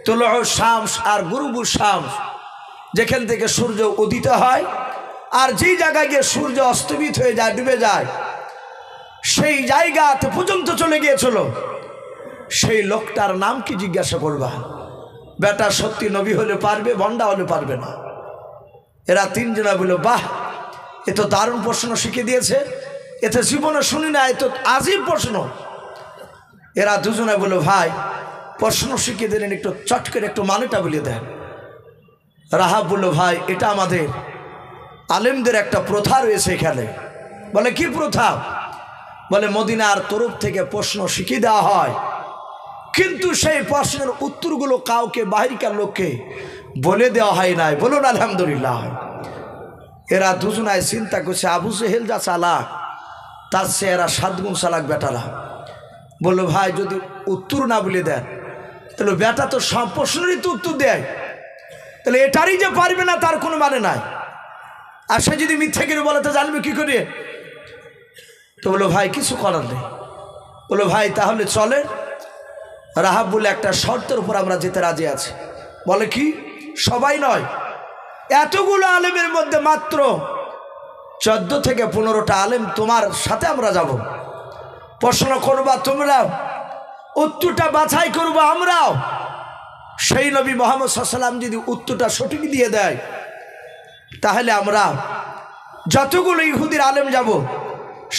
তুলুউ শামস আর গুরুবু শামস, যেখান থেকে সূর্য উদিত হয় আর যেই জায়গায় গিয়ে সূর্য অস্তমিত হয়ে যায়, ডুবে যায়, সেই জায়গাতে পর্যন্ত চলে গিয়েছিল, সেই লোকটার নাম কি জিজ্ঞাসা করবা। বেটা সত্যি নবী হলে পারবে, ভণ্ডা হলে পারবে না। এরা 3 জনা বলল বাহ, এ তো দারুণ প্রশ্ন শিখিয়ে দিয়েছে, এতে জীবনে শুনি না, এ তো আজীব প্রশ্ন। এরা 2 জনা বলল ভাই প্রশ্ন শিখিয়ে দিলেন, একটু চট করে একটু মানেটা বলে দেন। রাহাব বলল ভাই এটা আমাদের আলেমদের একটা প্রথা রয়েছে এখানে। বলে কি প্রথা? বলে মদিনার তরফ থেকে প্রশ্ন শিখিয়ে দেওয়া হয়, কিন্তু সেই প্রশ্নের উত্তরগুলো কাউকে বাহিরকার লোককে বলে দেওয়া হয় নাই। বলুন আলহামদুলিল্লাহ। এরা 2 জনায় চিন্তা করছে আবু জেহেল যা চালাক তার সে এরা 7 গুণ চালাক বেটারা। বললো ভাই যদি উত্তর না বলে দেন তাহলে বেটা তো সব প্রশ্নেরই তো উত্তর দেয়, তাহলে এটারই যে পারবে না তার কোনো মানে নাই। আর সে যদি মিথ্যে করে বলে তো জানবে কি করে? তো বললো ভাই কিছু করার নেই। বললো ভাই তাহলে চলে। রাহাব বলে একটা শর্তের উপর আমরা যেতে রাজি আছি। বলে কি? সবাই নয়, এতগুলো আলেমের মধ্যে মাত্র 14 থেকে 15টা আলেম তোমার সাথে আমরা যাব। প্রশ্ন করবা তোমরা, উত্তরটা বাছাই করবো আমরাও। সেই নবী মুহাম্মদ সাল্লাল্লাহু আলাইহি ওয়াসাল্লাম যদি উত্তরটা সঠিক দিয়ে দেয় তাহলে আমরা যতগুলো ইহুদির আলেম যাব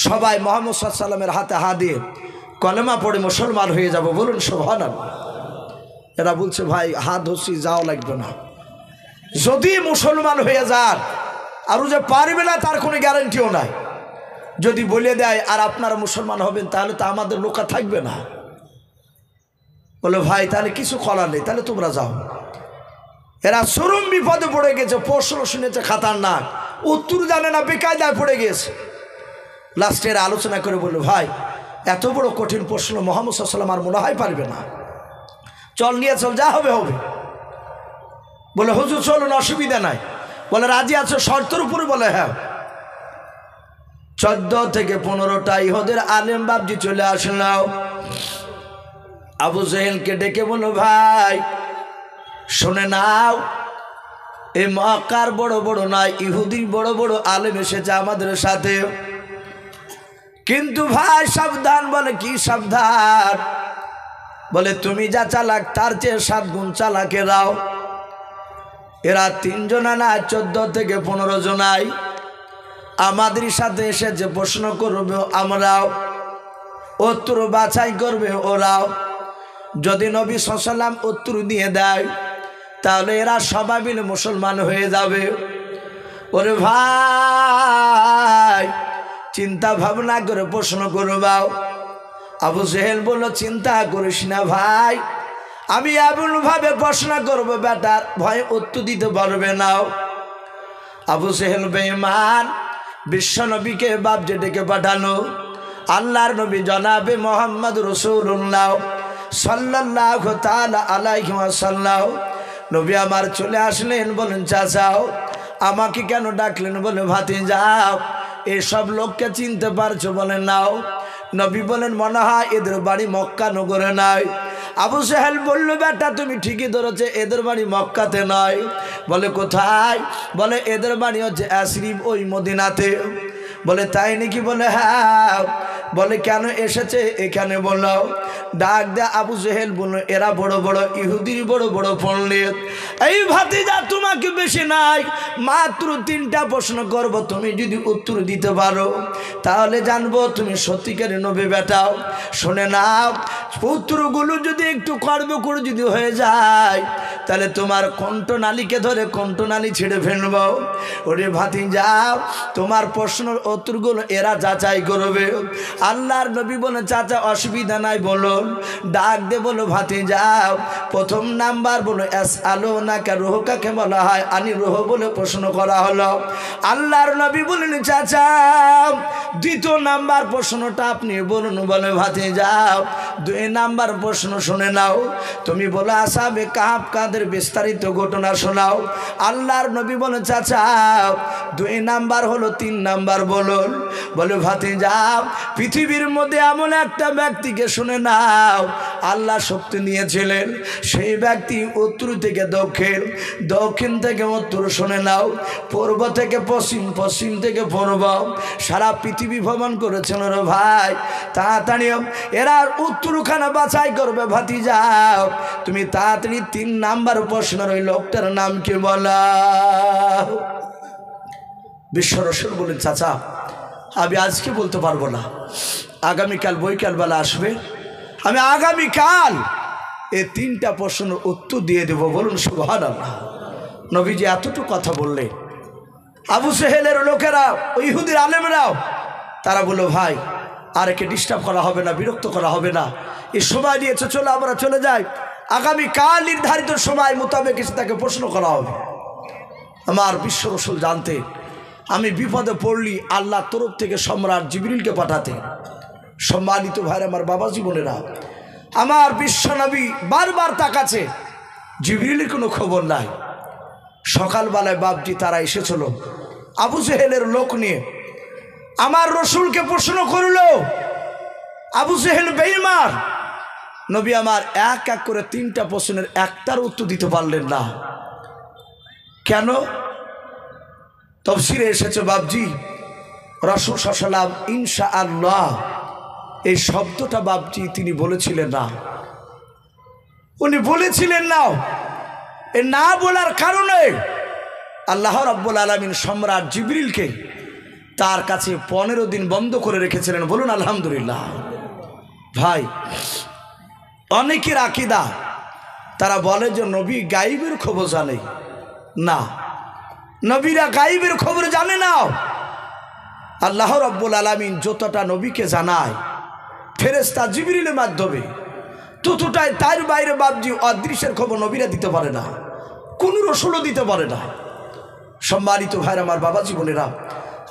সবাই মুহাম্মদ সাল্লাল্লাহু আলাইহি ওয়াসাল্লামের হাতে হাত দিয়ে কলেমা পড়ে মুসলমান হয়ে যাব। বলুন সুবহানাল্লাহ। এরা বলছে ভাই হাত ধরছি যাওয়া লাগবে না, যদি মুসলমান হয়ে যান আর যে পারবে না তার কোনো গ্যারান্টিও নাই। যদি বলে দেয় আর আপনারা মুসলমান হবেন তাহলে তো আমাদের লোকা থাকবে না। বলে ভাই তাহলে কিছু করার নেই, তাহলে তোমরা যাও। এরা চরম বিপদে পড়ে গেছে, প্রশ্ন শুনেছে খাতারনাক, উত্তর জানে না, বেকায়দায় পড়ে গেছে। লাস্টে এরা আলোচনা করে বললো ভাই এত বড় কঠিন প্রশ্ন মুহাম্মদ সাল্লাল্লাহু আলাইহি ওয়াসাল্লাম আর মনে হয় পারবে না, চল নিয়ে চল, যা হবে হবে। বলে হুজুর চলুন, অসুবিধা নাই। বলে রাজি আছো শর্তের উপরে? বলে হ্যাঁ। 14 থেকে 15টা ইহুদের আলেম বাবজি চলে আসলাম। আবু জেহেলকে ডেকে বলো ভাই শুনে নাও, এই মক্কার বড় বড় নয় ইহুদির বড় বড় আলেম এসেছে আমাদের সাথে, কিন্তু ভাই সাবধান। বলে কি সাবধান? বলে তুমি যা চালাক তার চেয়ে 7 গুণ চালাকেরাও। এরা 3 জনা না 14 থেকে 15 জনাই আমাদের সাথে এসেছে, প্রশ্ন করবে আমরাও, উত্তর বাছাই করবে ওরাও। যদি নবী সাল্লাল্লাহু আলাইহি ওয়াসাল্লাম উত্তর দিয়ে দেয় তাহলে এরা সবাই মিলে মুসলমান হয়ে যাবে। ওরে ভাই চিন্তা ভাবনা করে প্রশ্ন করবাও। আবু জেহেল বলল চিন্তা করিস না ভাই, আমি এমনভাবে প্রশ্ন করবো বেটার ভয় উত্তর দিতে পারবে না। আবু সেহেল বেঈমান বিশ্ব নবীকে বাপজি ডেকে পাঠানো। আল্লাহর নবী জনাবে মোহাম্মদ রাসূলুল্লাহ সাল্লাল্লাহু তাআলা আলাইহি ওয়াসাল্লাম নবী আমার চলে আসলেন। বলেন চাচাও আমাকে কেন ডাকলেন? বলে ভাতিজাও এসব লোককে চিনতে পারছো? বলে নাও। নবী বলেন মনে হয় এদের বাড়ি মক্কা নগরে নয়। আবু সেহেল বলল বেটা তুমি ঠিকই ধরেছে, এদের বাড়ি মক্কাতে নয়। বলে কোথায়? বলে এদের বাড়ি হচ্ছে ইয়াসরিব, ওই মদিনাতে। বলে তাই নাকি? বলে হ্যাঁ। বলে কেন এসেছে এখানে? বলো। ডাক দে আবু জেহেল বলল এরা বড় বড় ইহুদির বড় বড় পণ্ডিত। এই ভাতিজা তোমাকে বেশি নাই, মাত্র 3টা প্রশ্ন করব, তুমি যদি উত্তর দিতে পারো তাহলে জানবো তুমি সত্যিকারের নবী বেটাও। শুনে নাও, উত্তরগুলো যদি একটু কর্ম করে যদি হয়ে যায় তাহলে তোমার কণ্ঠনালীকে ধরে কণ্ঠনালী ছেড়ে ফেলবো। ওরে ভাতিজা তোমার প্রশ্নের উত্তরগুলো এরা যাচাই করবে। আল্লাহর নবী বলে চাচা অসুবিধা নাই বলুন। ডাক দে বলো ভাতিজা প্রথম নাম্বার বলো ইয়াসআলুনাকা রূহ কাকে বলা হয়? আনি রূহ বলে প্রশ্ন করা হলো। আল্লাহর নবী বলেন চাচা দ্বিতীয় নাম্বার প্রশ্নটা আপনি বলুন। বলে ভাতিজা 2 নাম্বার প্রশ্ন শুনে নাও। তুমি বলো আসহাবে কাহাফ কাদের বিস্তারিত ঘটনা শোনাও। আল্লাহর নবী বলেন চাচা 2 নাম্বার হলো। 3 নাম্বার বলুন। বলে ভাতিজা পৃথিবীর মধ্যে এমন একটা ব্যক্তিকে শুনে নাও আল্লাহ শক্তি নিয়েছিলেন, সেই ব্যক্তি উত্তর থেকে দক্ষিণ, দক্ষিণ থেকে উত্তর শুনে নাও, পূর্ব থেকে পশ্চিম, পশ্চিম থেকে পূর্ব, সারা পৃথিবী ভ্রমণ করেছেন রে ভাই। তাড়াতাড়ি এরা উত্তরখানা বাছাই করবে। ভাতিজা তুমি তাড়াতাড়ি 3 নাম্বার প্রশ্নের ওই লোকটার নাম কি বলা? বিশ্ব রাসূল বলেন চাচা আমি আজকে বলতে পারবো না, আগামীকাল বৈকালবেলা আসবে, আমি আগামীকাল এই 3টা প্রশ্নের উত্তর দিয়ে দেব। বলুন সুবহানাল্লাহ। নবীজি এতটুকু কথা বললে আবু সেহেলের লোকেরা, ইহুদির আলেমরাও তারা বলল ভাই আর একে ডিস্টার্ব করা হবে না, বিরক্ত করা হবে না, এই সময় দিয়েছে চলো আমরা চলে যাই, আগামীকাল নির্ধারিত সময় মোতাবেক এসে তাকে প্রশ্ন করা হবে। আমার বিশ্ব রাসূল জানতে আমি বিপদে পড়লি আল্লাহ তরফ থেকে সম্রাট জিবরিলকে পাঠাতে। সম্মানিত ভাইরা আমার বাবা জীবনেরা, আমার বিশ্ব নবী বারবার তাকাচ্ছে, জিবরিলের কোনো খবর নাই। সকালবেলায় বাপজি তারা এসেছিল আবু জেহেলের লোক নিয়ে, আমার রসুলকে প্রশ্ন করলো। আবু জেহেল বেঈমান। নবী আমার এক এক করে 3টা প্রশ্নের একটার উত্তর দিতে পারলেন না। কেন? তাফসীরে এসেছে বাপজি রাসূল সাল্লাল্লাহু আলাইহি ওয়াসাল্লাম ইনশাআল্লাহ এই শব্দটা বাপজি তিনি বলেছিলেন না, উনি বলেছিলেন না। এ না বলার কারণে আল্লাহ রাব্বুল আলামিন সম্রাট জিবরিলকে তার কাছে 15 দিন বন্ধ করে রেখেছিলেন। বলুন আলহামদুলিল্লাহ। ভাই অনেকের আকীদা তারা বলে যে নবী গায়েবের খবর জানে না, নবীরা গায়েবের খবর জানে না। আল্লাহ রাব্বুল আলামিন যতটা নবীকে জানায় ফেরেশতা জিবরিলের মাধ্যমে, ততটাই তার বাইরে বাপজি অদৃশ্যের খবর নবীরা দিতে পারে না, কোন রসুলও দিতে পারে না। সম্মানিত ভাইরা আমার বাবা জীবনেরা,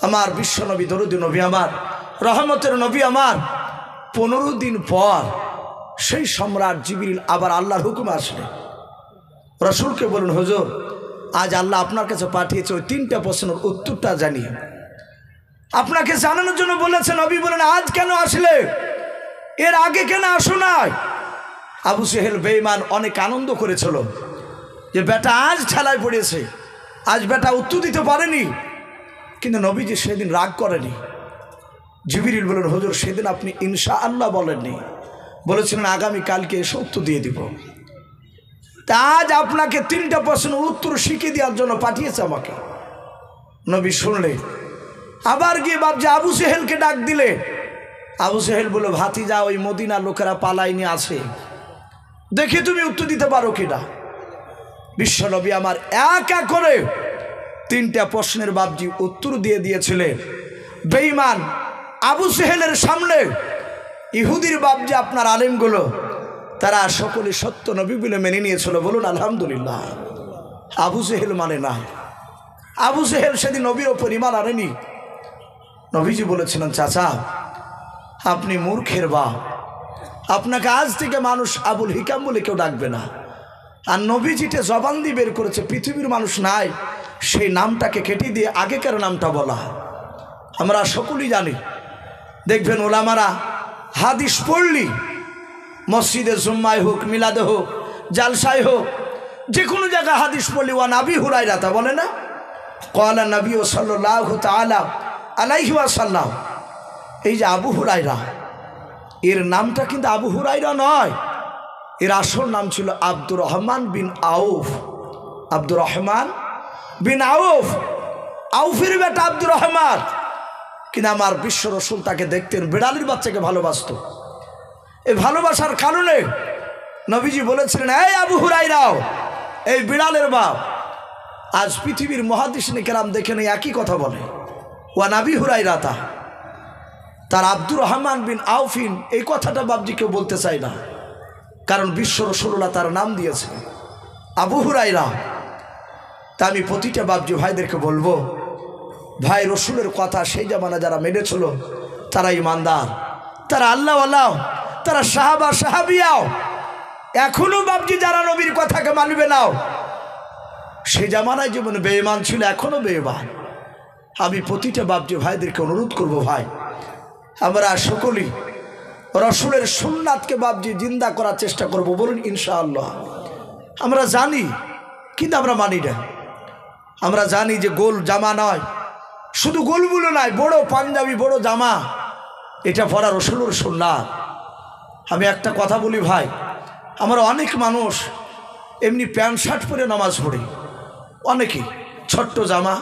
আমার বিশ্ব নবী দরুদ নবী আমার রহমতের নবী আমার 15 দিন পর সেই সম্রাট জিবরিল আবার আল্লাহর হুকুম আসলে রসুলকে বলুন হুজুর আজ আল্লাহ আপনার কাছে পাঠিয়েছে ওই 3টা প্রশ্নের উত্তরটা জানিয়ে আপনাকে জানানোর জন্য বলেছেন। নবী বলেন আজ কেন আসলে, এর আগে কেন আসো নাই? আবু সেহেল বেঈমান অনেক আনন্দ করেছিল যে বেটা আজ ঠেলায় পড়েছে, আজ বেটা উত্তর দিতে পারেনি। কিন্তু নবীজি সেদিন রাগ করেনি। জিবরিল বলেন হুজুর সেদিন আপনি ইনশাআল্লাহ বলেননি, বলেছিলেন আগামীকালকে এসে উত্তর দিয়ে দিব। তা আজ আপনাকে 3টা প্রশ্নের উত্তর শিখিয়ে দেওয়ার জন্য পাঠিয়েছে আমাকে। নবী শুনলে আবার গিয়ে বাপজি আবু সেহেলকে ডাক দিলে। আবু সেহেল বলল ভাতিজা ওই মদিনার লোকেরা পালাইনি আছে, দেখি তুমি উত্তর দিতে পারো কিনা। বিশ্ব নবী আমার এক এক করে 3টা প্রশ্নের বাপজি উত্তর দিয়ে দিয়েছিলেন। বেঈমান আবু সেহেলের সামনে ইহুদির বাপজি আপনার আলেমগুলো তারা সকলে সত্য নবী বলে মেনে নিয়েছিল, বলুন আলহামদুলিল্লাহ। আবু জেহেল মানে না, আবু জেহেল সেদিন নবীর ওপর ঈমান আনেনি। নবীজি বলেছিলেন, চাচা আপনি মূর্খের বাপ, আপনাকে আজ থেকে মানুষ আবুল হিকাম বলে কেউ ডাকবে না। আর নবীজিতে জবান দিয়ে বের করেছে, পৃথিবীর মানুষ নাই সেই নামটাকে কেটে দিয়ে আগেকার নামটা বলা। আমরা সকলেই জানি, দেখবেন ওলামারা হাদিস পড়লি মসজিদে জুম্মায় হোক, মিলাদে হোক, জালসায় হোক, যে কোনো জায়গায় হাদিস পড়লি ওয়ান আবি হুরায়রা, তা বলে না ক্বালা নবী সাল্লাল্লাহু তাআলা আলাইহি ওয়াসাল্লাম। এই যে আবু হুরায়রা, এর নামটা কিন্তু আবু হুরায়রা নয়, এর আসল নাম ছিল আব্দুর রহমান বিন আউফ। আব্দুর রহমান বিন আউফ, আউফের বেটা আব্দুর রহমান। কিন্তু আমার বিশ্ব রসুল তাকে দেখতেন, বিড়ালির বাচ্চাকে ভালোবাসত। এই ভালোবাসার কারণে নবীজি বলেছিলেন, এই আবু হুরায়রাও, এই বিড়ালের বাপ। আজ পৃথিবীর মুহাদ্দিসিনে কেরাম দেখে নেই একই কথা বলে, ওয়া নাবি হুরায়রাতা। তার আব্দুর রহমান বিন আউফিন এই কথাটা বাবজি কেউ বলতে চায় না, কারণ বিশ্ব রসুল্লাহ তার নাম দিয়েছে আবু হুরায়রা। তা আমি প্রতিটা বাবজি ভাইদেরকে বলবো, ভাই রসুলের কথা সেই জামানা যারা মেনেছিল তারা ইমানদার, তারা আল্লাহওয়ালাও, তারা সাহাবা সাহাবিয়াও। এখনো বাবজি যারা নবীর কথাকে মানবে নাও, সেই জামানায় যেমন বেঈমান ছিল এখনো বেঈমান। আমি প্রতিটা বাবজি ভাইদেরকে অনুরোধ করব, ভাই আমরা সকলেই রসুলের সুন্নাতকে বাবজি জিন্দা করার চেষ্টা করব, বলুন ইনশাআল্লাহ। আমরা জানি কিন্তু আমরা মানি না। আমরা জানি যে গোল জামা নয়, শুধু গোলগুলো নয়, বড় পাঞ্জাবি বড় জামা, এটা পরা রসুলের সুন্নাত। আমি একটা কথা বলি ভাই, আমরা অনেক মানুষ এমনি প্যান্ট শার্ট পরে নামাজ পড়ে, অনেকেই ছোট্ট জামা,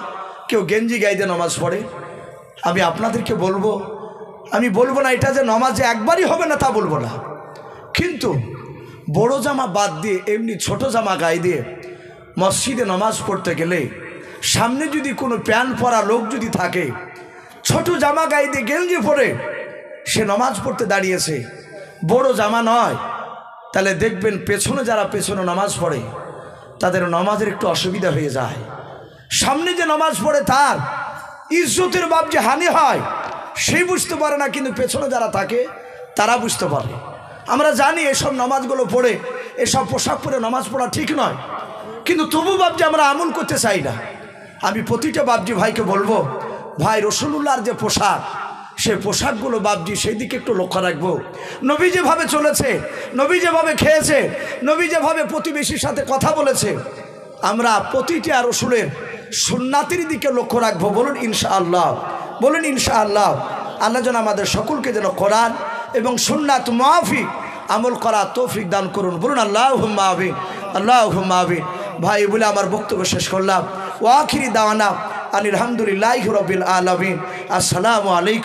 কেউ গেঞ্জি গায়ে দিয়ে নামাজ পড়ে। আমি আপনাদেরকে বলবো, আমি বলবো না এটা যে নামাজে একবারই হবে না, তা বলবো না, কিন্তু বড় জামা বাদ দিয়ে এমনি ছোট জামা গায়ে দিয়ে মসজিদে নামাজ পড়তে গেলে সামনে যদি কোনো প্যান্ট পরা লোক যদি থাকে, ছোট জামা গায়ে দিয়ে গেঞ্জি পরে সে নামাজ পড়তে দাঁড়িয়েছে, বড় জামা নয়, তাহলে দেখবেন পেছনে যারা পেছনে নামাজ পড়ে তাদের নামাজের একটু অসুবিধা হয়ে যায়। সামনে যে নামাজ পড়ে তার ইজ্জতের বাপ যে হানি হয় সেই বুঝতে পারে না, কিন্তু পেছনে যারা থাকে তারা বুঝতে পারে। আমরা জানি এসব নামাজগুলো পড়ে, এসব পোশাক পরে নামাজ পড়া ঠিক নয়, কিন্তু তবু বাবজি আমরা আমল করতে চাই না। আমি প্রতিটা বাবজি ভাইকে বলবো, ভাই রসুলুল্লাহর যে পোশাক, সে পোশাকগুলো বাবজি সেই দিকে একটু লক্ষ্য রাখবো। নবী যেভাবে চলেছে, নবী যেভাবে খেয়েছে, নবী যেভাবে প্রতিবেশীর সাথে কথা বলেছে, আমরা প্রতিটা রসুলের সুন্নাতের দিকে লক্ষ্য রাখবো, বলুন ইনশাআল্লাহ, বলুন ইনশাআল্লাহ। আল্লাহ যেন আমাদের সকলকে যেন কোরআন এবং সুন্নাত মাফিক আমল করা তৌফিক দান করুন, বলুন আল্লাহুম্মা আমিন, আল্লাহুম্মা আমিন। ভাই বলে আমার বক্তব্য শেষ করলাম। ওয়া আখিরি দাওয়ানা আনিল হামদুলিল্লাহি রাব্বিল আলামিন। আসসালামু আলাইকুম।